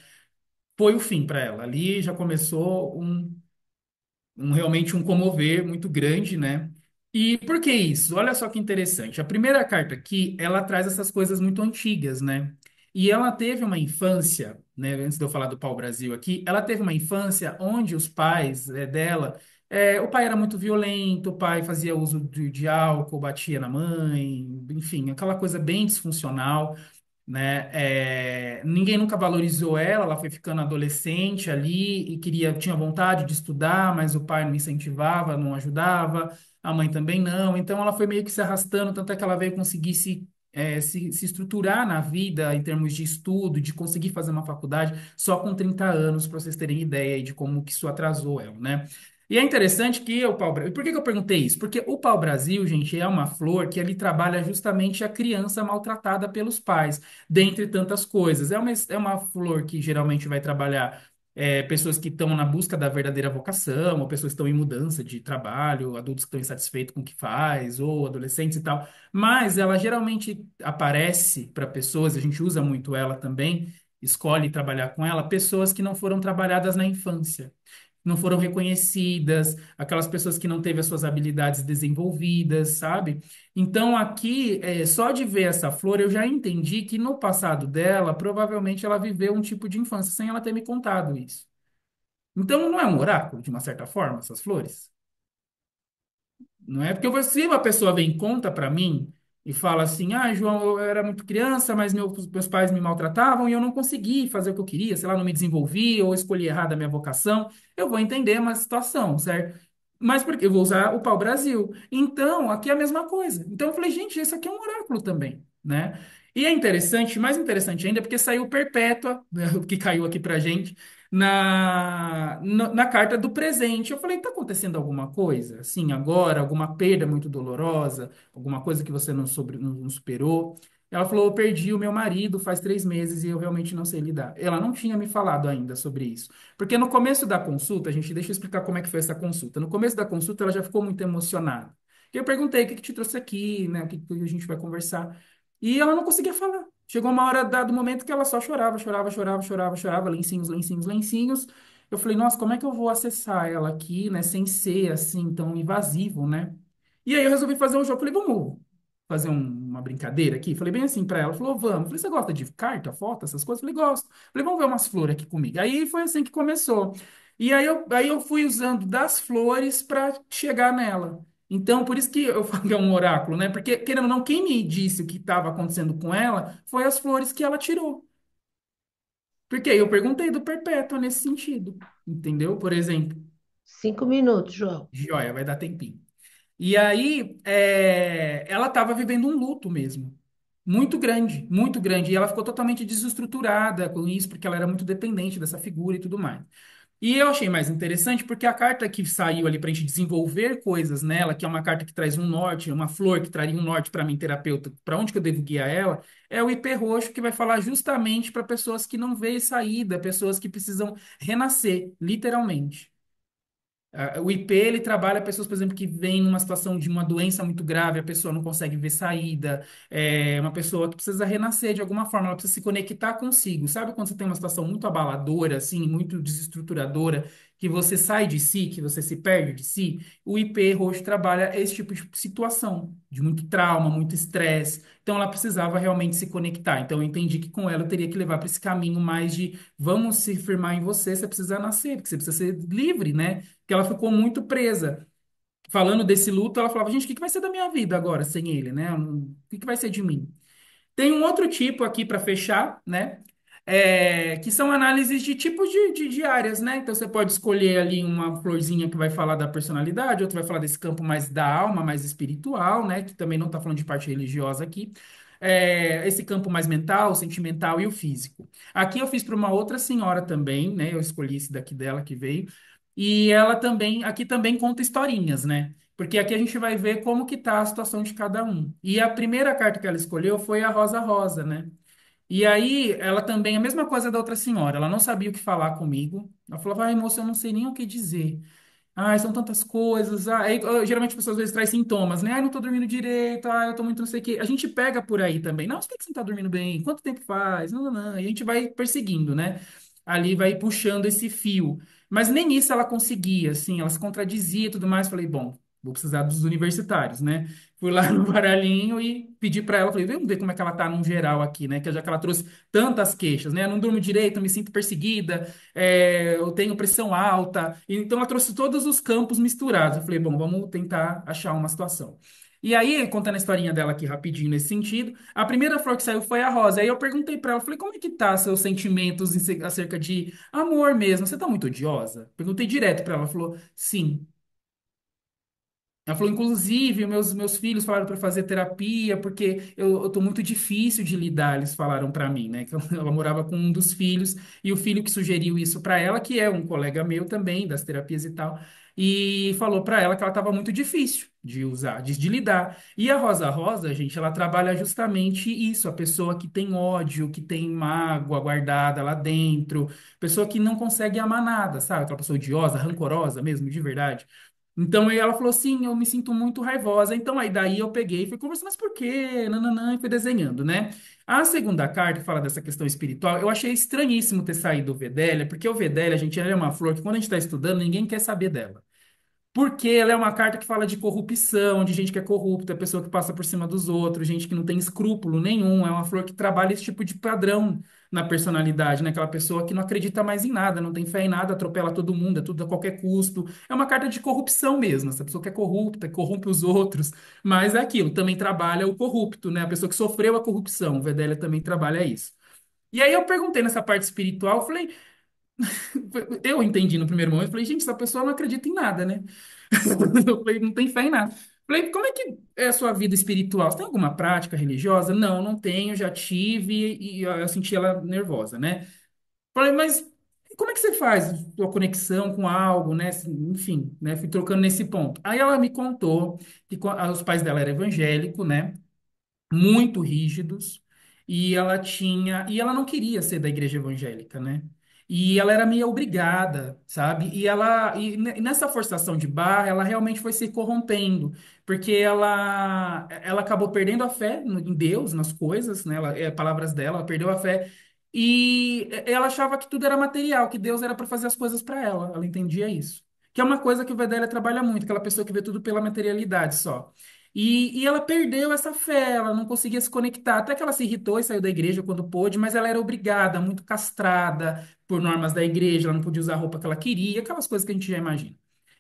foi o fim para ela. Ali já começou realmente um comover muito grande, né? E por que isso? Olha só que interessante. A primeira carta aqui, ela traz essas coisas muito antigas, né? E ela teve uma infância, né? Antes de eu falar do pau-brasil aqui, ela teve uma infância onde os pais dela, o pai era muito violento, o pai fazia uso de álcool, batia na mãe, enfim, aquela coisa bem disfuncional, né? Ninguém nunca valorizou ela, ela foi ficando adolescente ali e tinha vontade de estudar, mas o pai não incentivava, não ajudava, a mãe também não. Então ela foi meio que se arrastando, tanto é que ela veio conseguir se estruturar na vida em termos de estudo, de conseguir fazer uma faculdade só com 30 anos, para vocês terem ideia aí de como que isso atrasou ela, né? E é interessante que o pau-brasil. Por que que eu perguntei isso? Porque o pau-brasil, gente, é uma flor que ele trabalha justamente a criança maltratada pelos pais dentre tantas coisas. É uma flor que geralmente vai trabalhar pessoas que estão na busca da verdadeira vocação, ou pessoas que estão em mudança de trabalho, adultos que estão insatisfeitos com o que faz, ou adolescentes e tal. Mas ela geralmente aparece para pessoas, a gente usa muito ela também, escolhe trabalhar com ela, pessoas que não foram trabalhadas na infância. Não foram reconhecidas, aquelas pessoas que não teve as suas habilidades desenvolvidas, sabe? Então, aqui, só de ver essa flor, eu já entendi que no passado dela, provavelmente ela viveu um tipo de infância sem ela ter me contado isso. Então, não é um oráculo, de uma certa forma, essas flores? Não é porque se uma pessoa vem e conta para mim e fala assim, ah, João, eu era muito criança, mas meus pais me maltratavam e eu não consegui fazer o que eu queria, sei lá, não me desenvolvi ou escolhi errado a minha vocação, eu vou entender uma situação, certo? Mas porque eu vou usar o pau-brasil. Então, aqui é a mesma coisa. Então, eu falei, gente, isso aqui é um oráculo também, né? E é interessante, mais interessante ainda, porque saiu Perpétua, né, o que caiu aqui pra gente, na carta do presente. Eu falei, tá acontecendo alguma coisa? Assim, agora, alguma perda muito dolorosa, alguma coisa que você não superou? Ela falou, eu perdi o meu marido faz 3 meses e eu realmente não sei lidar. Ela não tinha me falado ainda sobre isso. Porque no começo da consulta, deixa eu explicar como é que foi essa consulta. No começo da consulta, ela já ficou muito emocionada. E eu perguntei, o que que te trouxe aqui, né? O que que a gente vai conversar? E ela não conseguia falar. Chegou uma hora, dado momento, que ela só chorava, chorava, chorava, chorava, chorava, lencinhos, lencinhos, lencinhos. Eu falei, nossa, como é que eu vou acessar ela aqui, né, sem ser assim tão invasivo, né? E aí eu resolvi fazer um jogo. Falei, vamos fazer uma brincadeira aqui? Falei bem assim pra ela. Ela falou, vamos. Falei, você gosta de carta, foto, essas coisas? Falei, gosto. Falei, vamos ver umas flores aqui comigo. Aí foi assim que começou. E aí eu fui usando das flores para chegar nela. Então, por isso que eu falo que é um oráculo, né? Porque, querendo ou não, quem me disse o que estava acontecendo com ela foi as flores que ela tirou. Porque eu perguntei do Perpétua nesse sentido, entendeu? Por exemplo, 5 minutos, João. joia, vai dar tempinho. E aí, ela estava vivendo um luto mesmo, muito grande, muito grande. E ela ficou totalmente desestruturada com isso, porque ela era muito dependente dessa figura e tudo mais. E eu achei mais interessante porque a carta que saiu ali para a gente desenvolver coisas nela, que é uma carta que traz um norte, uma flor que traria um norte para mim, terapeuta, para onde que eu devo guiar ela, é o ipê roxo, que vai falar justamente para pessoas que não veem saída, pessoas que precisam renascer, literalmente. O IP, ele trabalha pessoas, por exemplo, que vêm numa situação de uma doença muito grave, a pessoa não consegue ver saída, uma pessoa que precisa renascer de alguma forma, ela precisa se conectar consigo. Sabe quando você tem uma situação muito abaladora, assim, muito desestruturadora, que você sai de si, que você se perde de si? O IP roxo trabalha esse tipo de situação, de muito trauma, muito estresse. Então, ela precisava realmente se conectar. Então, eu entendi que com ela eu teria que levar para esse caminho mais de vamos se firmar em você, você precisa nascer, porque você precisa ser livre, né? Que ela ficou muito presa. Falando desse luto, ela falava, gente, o que que vai ser da minha vida agora sem ele, né? O que que vai ser de mim? Tem um outro tipo aqui para fechar, né? Que são análises de tipos de áreas, né? Então você pode escolher ali uma florzinha que vai falar da personalidade, outra vai falar desse campo mais da alma, mais espiritual, né? Que também não está falando de parte religiosa aqui. Esse campo mais mental, sentimental e o físico. Aqui eu fiz para uma outra senhora também, né? Eu escolhi esse daqui dela que veio. E ela também, aqui também conta historinhas, né? Porque aqui a gente vai ver como que tá a situação de cada um. E a primeira carta que ela escolheu foi a Rosa Rosa, né? E aí ela também, a mesma coisa da outra senhora, ela não sabia o que falar comigo. Ela falava, ai, moça, eu não sei nem o que dizer. Ai, são tantas coisas. Geralmente as pessoas às vezes trazem sintomas, né? Ai, não tô dormindo direito, ai, eu tô muito não sei o quê. A gente pega por aí também. Não, por que que você não tá dormindo bem? Quanto tempo faz? Não, não, não. E a gente vai perseguindo, né? ali vai puxando esse fio. Mas nem isso ela conseguia, assim, ela se contradizia e tudo mais. Falei, bom, vou precisar dos universitários, né? Fui lá no baralhinho e pedi para ela, falei, vamos ver como é que ela tá num geral aqui, né? Que já que ela trouxe tantas queixas, né? Eu não durmo direito, eu me sinto perseguida, eu tenho pressão alta. Então ela trouxe todos os campos misturados. Eu falei, bom, vamos tentar achar uma situação. E aí, contando a historinha dela aqui rapidinho nesse sentido, a primeira flor que saiu foi a rosa. Aí eu perguntei pra ela, falei, como é que tá seus sentimentos acerca de amor mesmo? Você tá muito odiosa? Perguntei direto pra ela, ela falou, sim. Ela falou, inclusive, meus filhos falaram para fazer terapia porque eu tô muito difícil de lidar, eles falaram para mim, né? Que ela morava com um dos filhos e o filho que sugeriu isso para ela, que é um colega meu também, das terapias e tal, e falou para ela que ela estava muito difícil de usar, de lidar. E a Rosa Rosa, gente, ela trabalha justamente isso, a pessoa que tem ódio, que tem mágoa guardada lá dentro, pessoa que não consegue amar nada, sabe? Aquela pessoa odiosa, rancorosa mesmo, de verdade. Então aí ela falou assim, eu me sinto muito raivosa. Então aí daí eu peguei e fui conversando, mas por quê? Nananã, e fui desenhando, né? A segunda carta que fala dessa questão espiritual, eu achei estranhíssimo ter saído o Vedélia, porque o Vedélia, gente, ela é uma flor que quando a gente está estudando, ninguém quer saber dela. Porque ela é uma carta que fala de corrupção, de gente que é corrupta, pessoa que passa por cima dos outros, gente que não tem escrúpulo nenhum. É uma flor que trabalha esse tipo de padrão na personalidade, né? Aquela pessoa que não acredita mais em nada, não tem fé em nada, atropela todo mundo, é tudo a qualquer custo. É uma carta de corrupção mesmo. Essa pessoa que é corrupta, corrompe os outros. Mas é aquilo, também trabalha o corrupto, né? A pessoa que sofreu a corrupção. O Vedélia também trabalha isso. E aí eu perguntei nessa parte espiritual, falei, eu entendi no primeiro momento, falei, gente, essa pessoa não acredita em nada, né? Eu falei, não tem fé em nada. Falei, como é que é a sua vida espiritual? Você tem alguma prática religiosa? Não, não tenho, já tive e eu senti ela nervosa, né? Falei, mas como é que você faz sua conexão com algo, né? Enfim, né? Fui trocando nesse ponto. Aí ela me contou que os pais dela eram evangélicos, né? Muito rígidos e ela não queria ser da igreja evangélica, né? E ela era meio obrigada, sabe? E nessa forçação de barra, ela realmente foi se corrompendo, porque ela acabou perdendo a fé em Deus, nas coisas, né? Palavras dela, ela perdeu a fé e ela achava que tudo era material, que Deus era para fazer as coisas para ela. Ela entendia isso. Que é uma coisa que o Vedélia trabalha muito, aquela pessoa que vê tudo pela materialidade só. E ela perdeu essa fé, ela não conseguia se conectar. Até que ela se irritou e saiu da igreja quando pôde, mas ela era obrigada, muito castrada por normas da igreja, ela não podia usar a roupa que ela queria, aquelas coisas que a gente já imagina.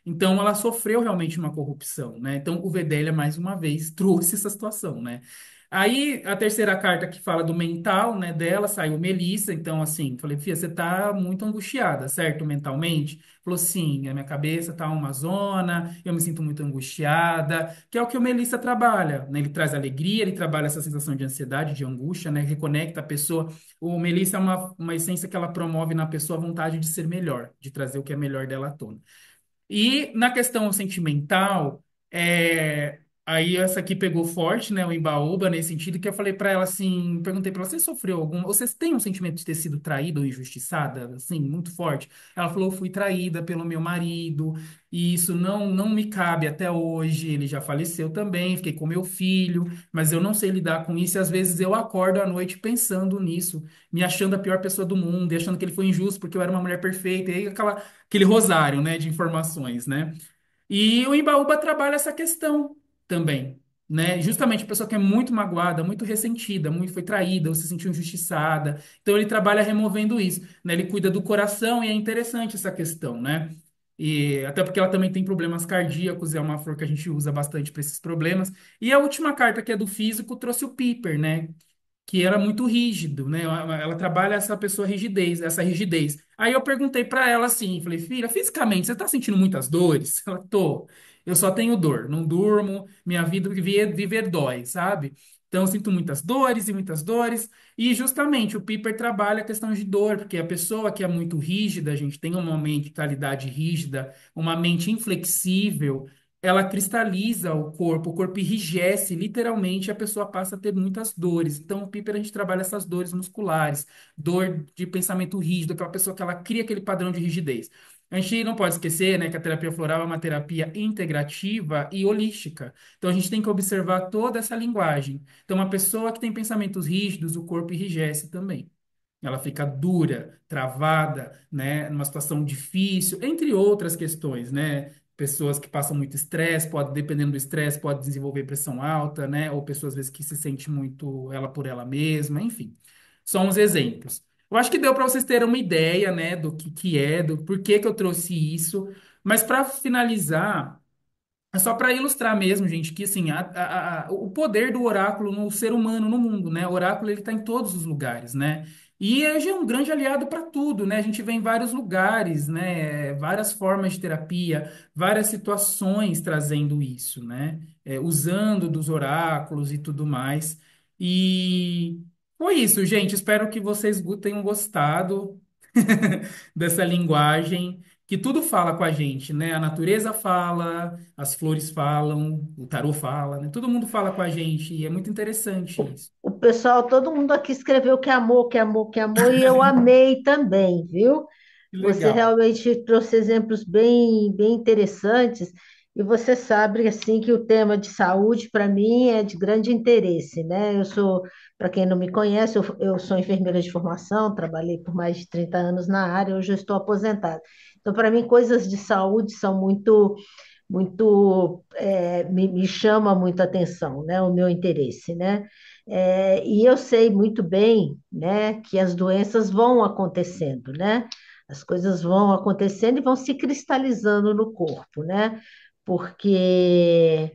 Então ela sofreu realmente uma corrupção, né? Então o Vedélia, mais uma vez, trouxe essa situação, né? Aí a terceira carta que fala do mental, né, dela, saiu Melissa, então assim, falei, Fia, você tá muito angustiada, certo, mentalmente? Falou, sim, a minha cabeça tá uma zona, eu me sinto muito angustiada, que é o que o Melissa trabalha, né? Ele traz alegria, ele trabalha essa sensação de ansiedade, de angústia, né? Reconecta a pessoa. O Melissa é uma essência que ela promove na pessoa a vontade de ser melhor, de trazer o que é melhor dela à tona. E na questão sentimental, aí essa aqui pegou forte, né, o Embaúba, nesse sentido, que eu falei pra ela assim, perguntei pra ela, você sofreu algum, você tem um sentimento de ter sido traída ou injustiçada, assim, muito forte? Ela falou, eu fui traída pelo meu marido, e isso não me cabe até hoje, ele já faleceu também, fiquei com meu filho, mas eu não sei lidar com isso, e às vezes eu acordo à noite pensando nisso, me achando a pior pessoa do mundo, e achando que ele foi injusto porque eu era uma mulher perfeita, e aí aquele rosário, né, de informações, né? E o Embaúba trabalha essa questão também, né? Justamente a pessoa que é muito magoada, muito ressentida, muito foi traída ou se sentiu injustiçada. Então ele trabalha removendo isso, né? Ele cuida do coração e é interessante essa questão, né? E até porque ela também tem problemas cardíacos, é uma flor que a gente usa bastante para esses problemas. E a última carta, que é do físico, trouxe o Piper, né? Que era muito rígido, né? Ela trabalha essa pessoa rigidez, essa rigidez. Aí eu perguntei para ela assim, falei, filha, fisicamente, você tá sentindo muitas dores? Ela, tô. Eu só tenho dor, não durmo, minha vida viver dói, sabe? Então eu sinto muitas dores e muitas dores. E justamente o Piper trabalha a questão de dor, porque a pessoa que é muito rígida, a gente tem uma mentalidade rígida, uma mente inflexível, ela cristaliza o corpo enrijece, literalmente, e a pessoa passa a ter muitas dores. Então, o Piper, a gente trabalha essas dores musculares, dor de pensamento rígido, aquela pessoa que ela cria aquele padrão de rigidez. A gente não pode esquecer, né, que a terapia floral é uma terapia integrativa e holística. Então, a gente tem que observar toda essa linguagem. Então, uma pessoa que tem pensamentos rígidos, o corpo enrijece também. ela fica dura, travada, né, numa situação difícil, entre outras questões, né? Pessoas que passam muito estresse, pode, dependendo do estresse, pode desenvolver pressão alta, né? Ou pessoas, às vezes, que se sente muito ela por ela mesma, enfim. São uns exemplos. Eu acho que deu para vocês terem uma ideia, né, do que é, do porquê que eu trouxe isso. Mas para finalizar, é só para ilustrar mesmo, gente, que assim, o poder do oráculo no ser humano, no mundo, né? O oráculo ele está em todos os lugares, né? E hoje é um grande aliado para tudo, né? A gente vê em vários lugares, né? Várias formas de terapia, várias situações trazendo isso, né? Usando dos oráculos e tudo mais. E foi isso, gente. Espero que vocês tenham gostado dessa linguagem que tudo fala com a gente, né? A natureza fala, as flores falam, o tarô fala, né? Todo mundo fala com a gente e é muito interessante isso. O pessoal, todo mundo aqui escreveu que amou, que amou, que amou, e eu amei também, viu? Que Você legal. realmente trouxe exemplos bem, bem interessantes, e você sabe, assim, que o tema de saúde, para mim, é de grande interesse, né? Eu sou, para quem não me conhece, eu sou enfermeira de formação, trabalhei por mais de 30 anos na área, hoje eu estou aposentada. Então, para mim, coisas de saúde são me chama muito a atenção, né? O meu interesse, né? E eu sei muito bem, né, que as doenças vão acontecendo, né? As coisas vão acontecendo e vão se cristalizando no corpo, né? Porque,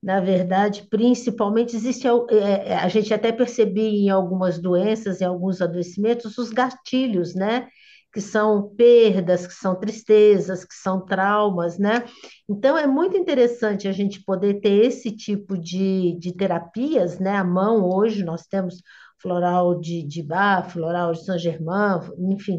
na verdade, principalmente existe, a gente até percebia em algumas doenças, em alguns adoecimentos, os gatilhos, né? Que são perdas, que são tristezas, que são traumas, né? Então, é muito interessante a gente poder ter esse tipo de terapias, né? À mão, hoje, nós temos floral de Bach, floral de Saint-Germain, enfim,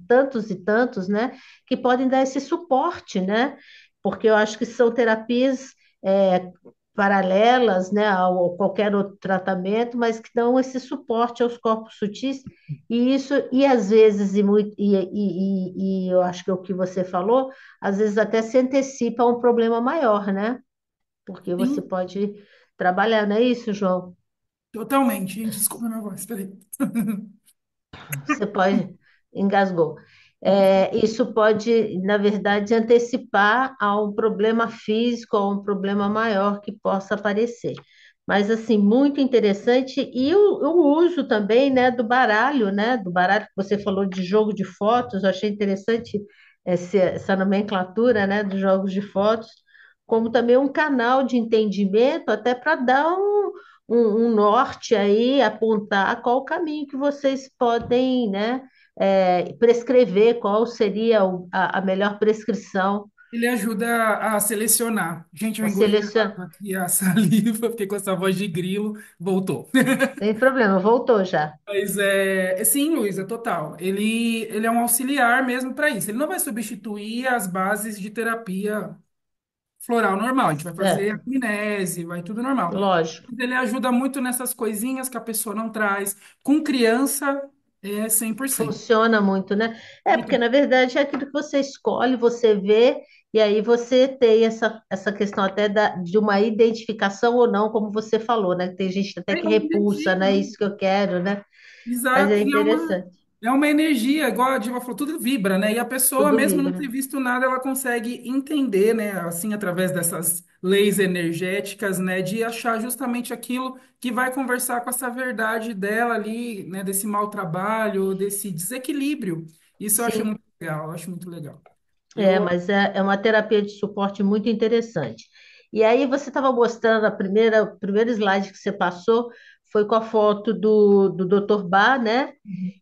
tantos e tantos, né? Que podem dar esse suporte, né? Porque eu acho que são terapias é, paralelas, né? A qualquer outro tratamento, mas que dão esse suporte aos corpos sutis. E isso, e às vezes, e eu acho que é o que você falou, às vezes até se antecipa a um problema maior, né? Porque você Sim, pode trabalhar, não é isso, João? totalmente. Gente, desculpa a minha voz, peraí. Você pode, engasgou. Isso pode, na verdade, antecipar a um problema físico, a um problema maior que possa aparecer. Mas, assim, muito interessante. E o uso também, né, do baralho, né? Do baralho que você falou de jogo de fotos, eu achei interessante essa nomenclatura, né, dos jogos de fotos, como também um canal de entendimento, até para dar um norte aí, apontar qual o caminho que vocês podem, né, prescrever, qual seria a melhor prescrição Ele ajuda a selecionar. Gente, eu a engoli selecionar. errado aqui a saliva, fiquei com essa voz de grilo, voltou. Sem problema, voltou já. Mas sim, Luiz, é total. Ele é um auxiliar mesmo para isso. Ele não vai substituir as bases de terapia floral normal. A gente vai fazer Certo, amnese, vai tudo normal. lógico. Mas ele ajuda muito nessas coisinhas que a pessoa não traz. Com criança, é 100%. Funciona muito, né? Porque Muito. na verdade é aquilo que você escolhe, você vê, e aí você tem essa questão até de uma identificação ou não, como você falou, né? Tem gente até que É um repulsa, objetivo, né? né? Isso que eu quero, né? Mas Exato. é E interessante, é uma energia, igual a Diva falou, tudo vibra, né? E a pessoa, tudo mesmo não vibra. ter visto nada, ela consegue entender, né? Assim, através dessas leis energéticas, né? De achar justamente aquilo que vai conversar com essa verdade dela ali, né? Desse mau trabalho, desse desequilíbrio. Isso eu acho Sim. muito legal, eu acho muito legal. Eu, Mas é uma terapia de suporte muito interessante. E aí você estava mostrando o primeiro slide que você passou foi com a foto do Dr. Bach, né?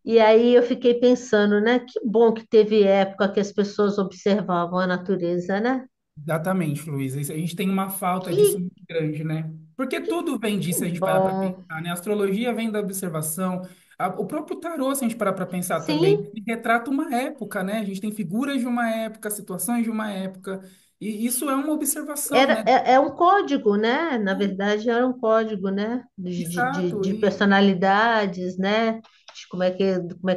E aí eu fiquei pensando, né? Que bom que teve época que as pessoas observavam a natureza, né? exatamente, Luiz. A gente tem uma falta disso Que, muito grande, né? Porque tudo vem que disso, se a gente parar para bom. pensar, né? A astrologia vem da observação. O próprio tarô, se a gente parar para pensar também, Sim, ele retrata uma época, né? A gente tem figuras de uma época, situações de uma época. E isso é uma observação, né? é um código, né? Na verdade, era um código, né? Exato. De personalidades, né? De como é que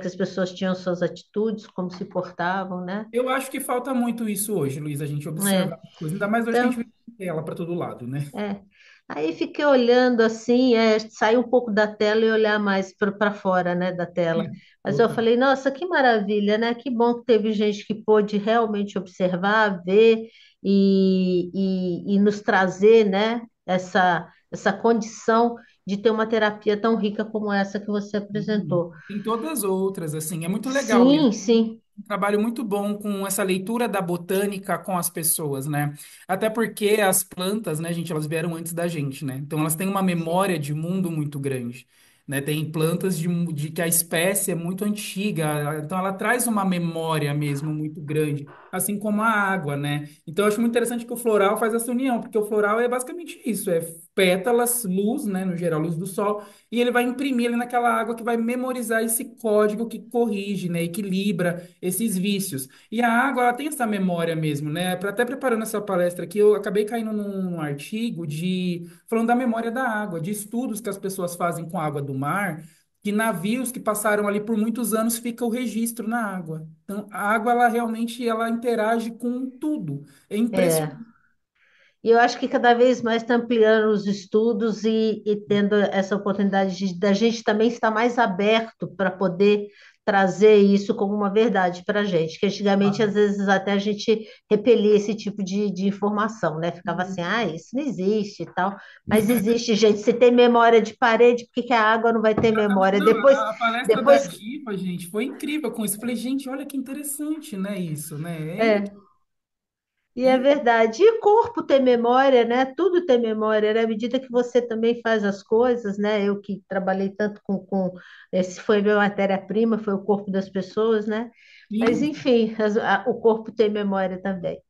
as pessoas tinham suas atitudes, como se portavam, né? Eu acho que falta muito isso hoje, Luiz, a gente É, observar as coisas. Ainda mais hoje que a gente então, vê tela para todo lado, né? é. Aí fiquei olhando assim, sair um pouco da tela e olhar mais para fora, né, da tela. Mas eu Total. falei, nossa, que maravilha, né? Que bom que teve gente que pôde realmente observar, ver e nos trazer, né, essa condição de ter uma terapia tão rica como essa que você apresentou. Tem todas as outras, assim, é muito legal mesmo. Sim, sim, Um trabalho muito bom com essa leitura da botânica com as pessoas, né? Até porque as plantas, né, gente, elas vieram antes da gente, né? Então elas têm uma sim. memória de mundo muito grande, né? Tem plantas de que a espécie é muito antiga, então ela traz uma memória mesmo muito grande, assim como a água, né? Então eu acho muito interessante que o floral faz essa união, porque o floral é basicamente isso, é pétalas, luz, né, no geral, luz do sol, e ele vai imprimir ali naquela água que vai memorizar esse código que corrige, né, equilibra esses vícios. E a água, ela tem essa memória mesmo, né? Até preparando essa palestra aqui, eu acabei caindo num artigo falando da memória da água, de estudos que as pessoas fazem com a água do mar, que navios que passaram ali por muitos anos fica o registro na água. Então, a água, ela realmente ela interage com tudo. É É. impressionante. E eu acho que cada vez mais está ampliando os estudos e tendo essa oportunidade da gente também estar mais aberto para poder trazer isso como uma verdade para a gente, que antigamente, às vezes, até a gente repelia esse tipo de informação, né? Ficava assim, ah, isso não existe e tal. Mas existe, gente. Se tem memória de parede, por que que a água não vai ter Exatamente. memória? Não, Depois, a palestra da depois, Diva, gente, foi incrível com isso. Eu falei, gente, olha que interessante, né, isso, né? é, e é E, verdade. E o corpo tem memória, né? Tudo tem memória, né? À medida que você também faz as coisas, né? Eu que trabalhei tanto esse foi minha matéria-prima, foi o corpo das pessoas, né? Mas, sim, enfim, o corpo tem memória também.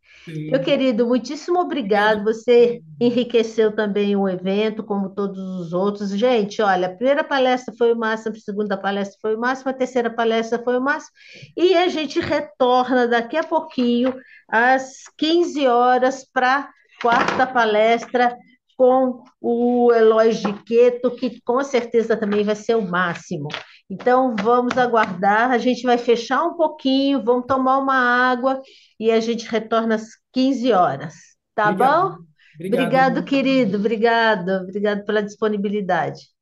Meu sim. querido, muitíssimo Obrigado. obrigado. Você enriqueceu também o evento, como todos os outros. Gente, olha, a primeira palestra foi o máximo, a segunda palestra foi o máximo, a terceira palestra foi o máximo. E a gente retorna daqui a pouquinho, às 15 horas, para a quarta palestra com o Eloy Giqueto, que com certeza também vai ser o máximo. Então, vamos aguardar. A gente vai fechar um pouquinho, vamos tomar uma água e a gente retorna às 15 horas. Tá Obrigado. bom? Obrigado, Obrigado, viu? querido. Obrigado. Obrigado pela disponibilidade.